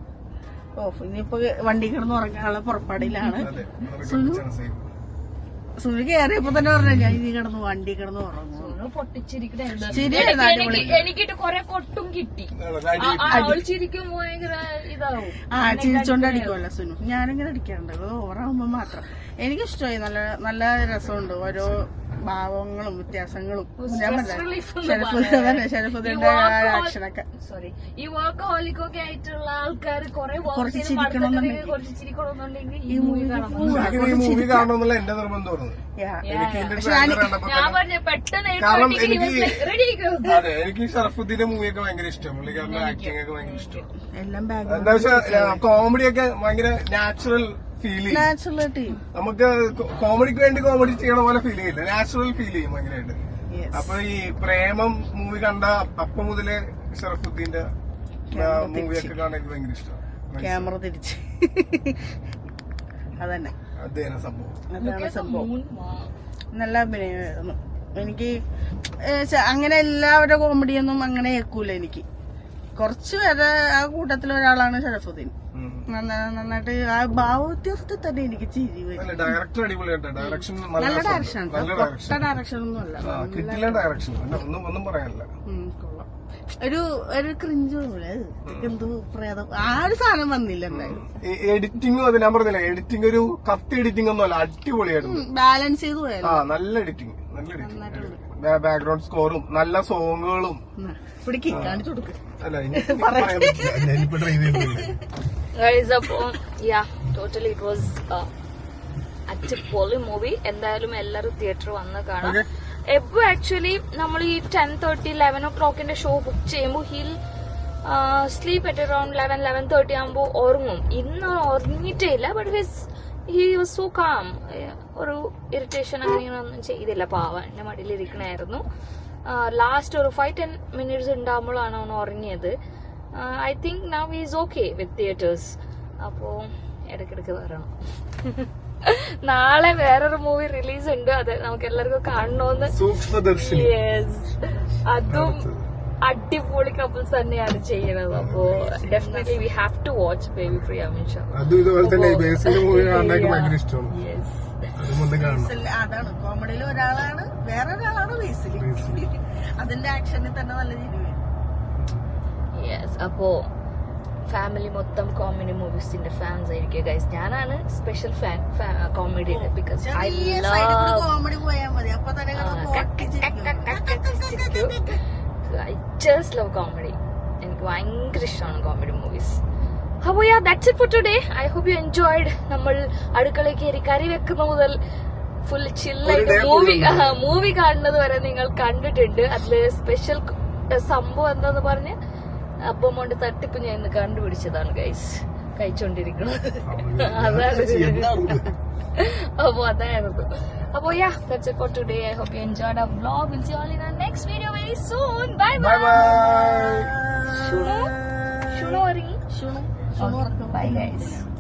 ഓ, ഇനിയിപ്പോ വണ്ടി കിടന്ന് ഉറങ്ങാനുള്ള പുറപ്പാടിലാണ്. സുനി കയറിയപ്പോ തന്നെ പറഞ്ഞ ഞാൻ ഇനി വണ്ടി കിടന്ന് ഉറങ്ങും. എനിക്കിട്ട് കൊറേ കൊട്ടും കിട്ടി. ചിരിക്കുമ്പോ ഭയങ്കര ഇതാവും. ചിരിച്ചോണ്ട് അടിക്കുമല്ലോ സുനു. ഞാനിങ്ങനെ അടിക്കാറുണ്ട്, ഓവറാവുമ്പോ മാത്രം. എനിക്കിഷ്ടമായി. നല്ല രസമുണ്ട്. ഓരോ ഭാവങ്ങളും വ്യത്യാസങ്ങളും. ഷറഫുദ്ദീന്റെ ആക്ഷനൊക്കെ ഈ വർക്കഹോളിക്കൊക്കെ ആയിട്ടുള്ള ആൾക്കാർ കുറച്ച് ചിരിക്കണമെന്നുണ്ടെങ്കിൽ ഈ മൂവി കാണണമെന്നുള്ള എന്റെ നിർബന്ധമായിരുന്നു. ഞാൻ പറഞ്ഞ പെട്ടെന്ന് കാരണം എനിക്ക് ഷറഫുദ്ദീന്റെ മൂവിയൊക്കെ ഭയങ്കര ഇഷ്ടം. പുള്ളിക്കാരന്റെ ആക്ടിംഗ് ഒക്കെ ഭയങ്കര ഇഷ്ടം. എന്താ വെച്ചാൽ കോമഡിയൊക്കെ ഭയങ്കര നാച്ചുറൽ ഫീൽ ചെയ്യും. നമുക്ക് കോമഡിക്ക് വേണ്ടി കോമഡി ചെയ്യണ പോലെ ഫീൽ ചെയ്യില്ല, നാച്ചുറൽ ഫീൽ ചെയ്യും ഭയങ്കരമായിട്ട്. അപ്പൊ ഈ പ്രേമം മൂവി കണ്ട അപ്പം മുതലേ ഷറഫുദ്ദീന്റെ മൂവിയൊക്കെ കാണാൻ ഭയങ്കര ഇഷ്ടമാണ്. ക്യാമറ തിരിച്ച് അതന്നെ അതാണ് സംഭവം. നല്ല അഭിനയമായിരുന്നു. എനിക്ക് അങ്ങനെ എല്ലാവരുടെ കോമഡിയൊന്നും അങ്ങനെ കേൾക്കൂല. എനിക്ക് കുറച്ച് പേരെ ആ കൂട്ടത്തിൽ ഒരാളാണ് ഷറഫുദ്ദീൻ. നന്നായിട്ട് ആ ഭാവവ്യത്യാസത്തിൽ തന്നെ എനിക്ക് ചിരി വരും. അല്ല ഡയറക്ടർ അടിപൊളിയായിട്ട് ഡയറക്ഷൻ നല്ല ഡയറക്ഷൻ നല്ല ഡയറക്ഷൻ ഡയറക്ഷൻ ഒന്നും അല്ല. കിട്ടില്ല ഡയറക്ഷൻ ഒന്നും പറയാനില്ല. കൊള്ളാം. ഒരു ക്രിഞ്ച് പോലെ എന്തോ പ്രേതം ആ ഒരു സാധനം വന്നില്ല. എന്തായാലും എഡിറ്റിംഗും അത് ഞാൻ പറഞ്ഞില്ല, എഡിറ്റിംഗ് ഒരു കത്തി എഡിറ്റിംഗ് ഒന്നും അല്ല, അടിപൊളിയായിരുന്നു. ബാലൻസ് ചെയ്ത് പോയാലും നല്ല എഡിറ്റിംഗ് ബാക്ക്ഗ്രൗണ്ട് സ്കോറും നല്ല സോങ്ങുകളും. പിടിക്ക് കാണിച്ചു കൊടുക്ക്. അല്ല എനിക്ക് പറയാൻ പറ്റില്ല, ഞാനിപ്പോ ഡ്രൈവ് ചെയ്യുന്നില്ല. ഗൈസ് അപ്പോൾ ടോട്ടലി ഇറ്റ് വാസ് അടിപൊളി മൂവി. എന്തായാലും എല്ലാവരും തിയേറ്റർ വന്ന് കാണാം. എബു ആക്ച്വലി നമ്മൾ ഈ 10:30 11 o'clock ഷോ ബുക്ക് ചെയ്യുമ്പോൾ ഹിൽ സ്ലീപ്പ് അറ്റ് അറൌണ്ട് 11:30 ആകുമ്പോൾ ഉറങ്ങും. ഇന്ന് ഉറങ്ങിയിട്ടേ ഇല്ല. But he was so calm. ഒരു ഇറിറ്റേഷൻ അങ്ങനെയൊന്നും ചെയ്തില്ല. പാവം എന്റെ മടിയിലിരിക്കണായിരുന്നു. ലാസ്റ്റ് ഒരു 5-10 minutes ഉണ്ടാകുമ്പോഴാണ് അവൻ ഉറങ്ങിയത്. I think now is okay with theatres. അപ്പോ ഇടയ്ക്കിടയ്ക്ക് വരണം. നാളെ വേറൊരു മൂവി റിലീസ് ഉണ്ട്, അത് നമുക്ക് എല്ലാവർക്കും കാണണമെന്ന്. യെസ്, അതും അടിപൊളി കപ്പിൾസ് തന്നെയാണ് ചെയ്യുന്നത്. അപ്പോ definitely we have to watch baby free Amin Shah. Yes, അതാണ് കോമഡിയിൽ ഒരാളാണ്, വേറൊരാളാണ് ബേസിലി. അതിന്റെ ആക്ഷനിൽ തന്നെ നല്ല രീതി വരും. യെസ്, അപ്പോ ഫാമിലി മൊത്തം കോമഡി മൂവീസിന്റെ ഫാൻസ് ആയിരിക്കും ഗൈസ്. ഞാനാണ് സ്പെഷ്യൽ ഫാൻ കോമഡിയുടെ. ബിക്കോസ് ഐ കോമഡി പോയാൽ മതി, അപ്പൊ തന്നെ ഐ ജസ്റ്റ് ലവ് കോമഡി. എനിക്ക് ഭയങ്കര ഇഷ്ടമാണ് കോമഡി മൂവീസ്. അപ്പോ that's it for today. I hope you enjoyed. നമ്മൾ അടുക്കളയിൽ കയറി കറി വെക്കുന്ന മുതൽ ഫുൾ ചില്ലായിട്ട് മൂവി കാണുന്നത് വരെ നിങ്ങൾ കണ്ടിട്ടുണ്ട്. അതില് സ്പെഷ്യൽ സംഭവം എന്താന്ന് പറഞ്ഞ് അപ്പം കൊണ്ട് തട്ടിപ്പ് ഞാൻ ഇന്ന് കണ്ടുപിടിച്ചതാണ് ഗൈസ്, കഴിച്ചോണ്ടിരിക്കുന്നത്. അതാണ്. അപ്പൊ അതായിരുന്നു. അപ്പൊ that's it for today. I hope you enjoyed our vlog. We'll see you all in our next video very soon. Bye bye. Shuno, Shuno, Shuno. Bye guys.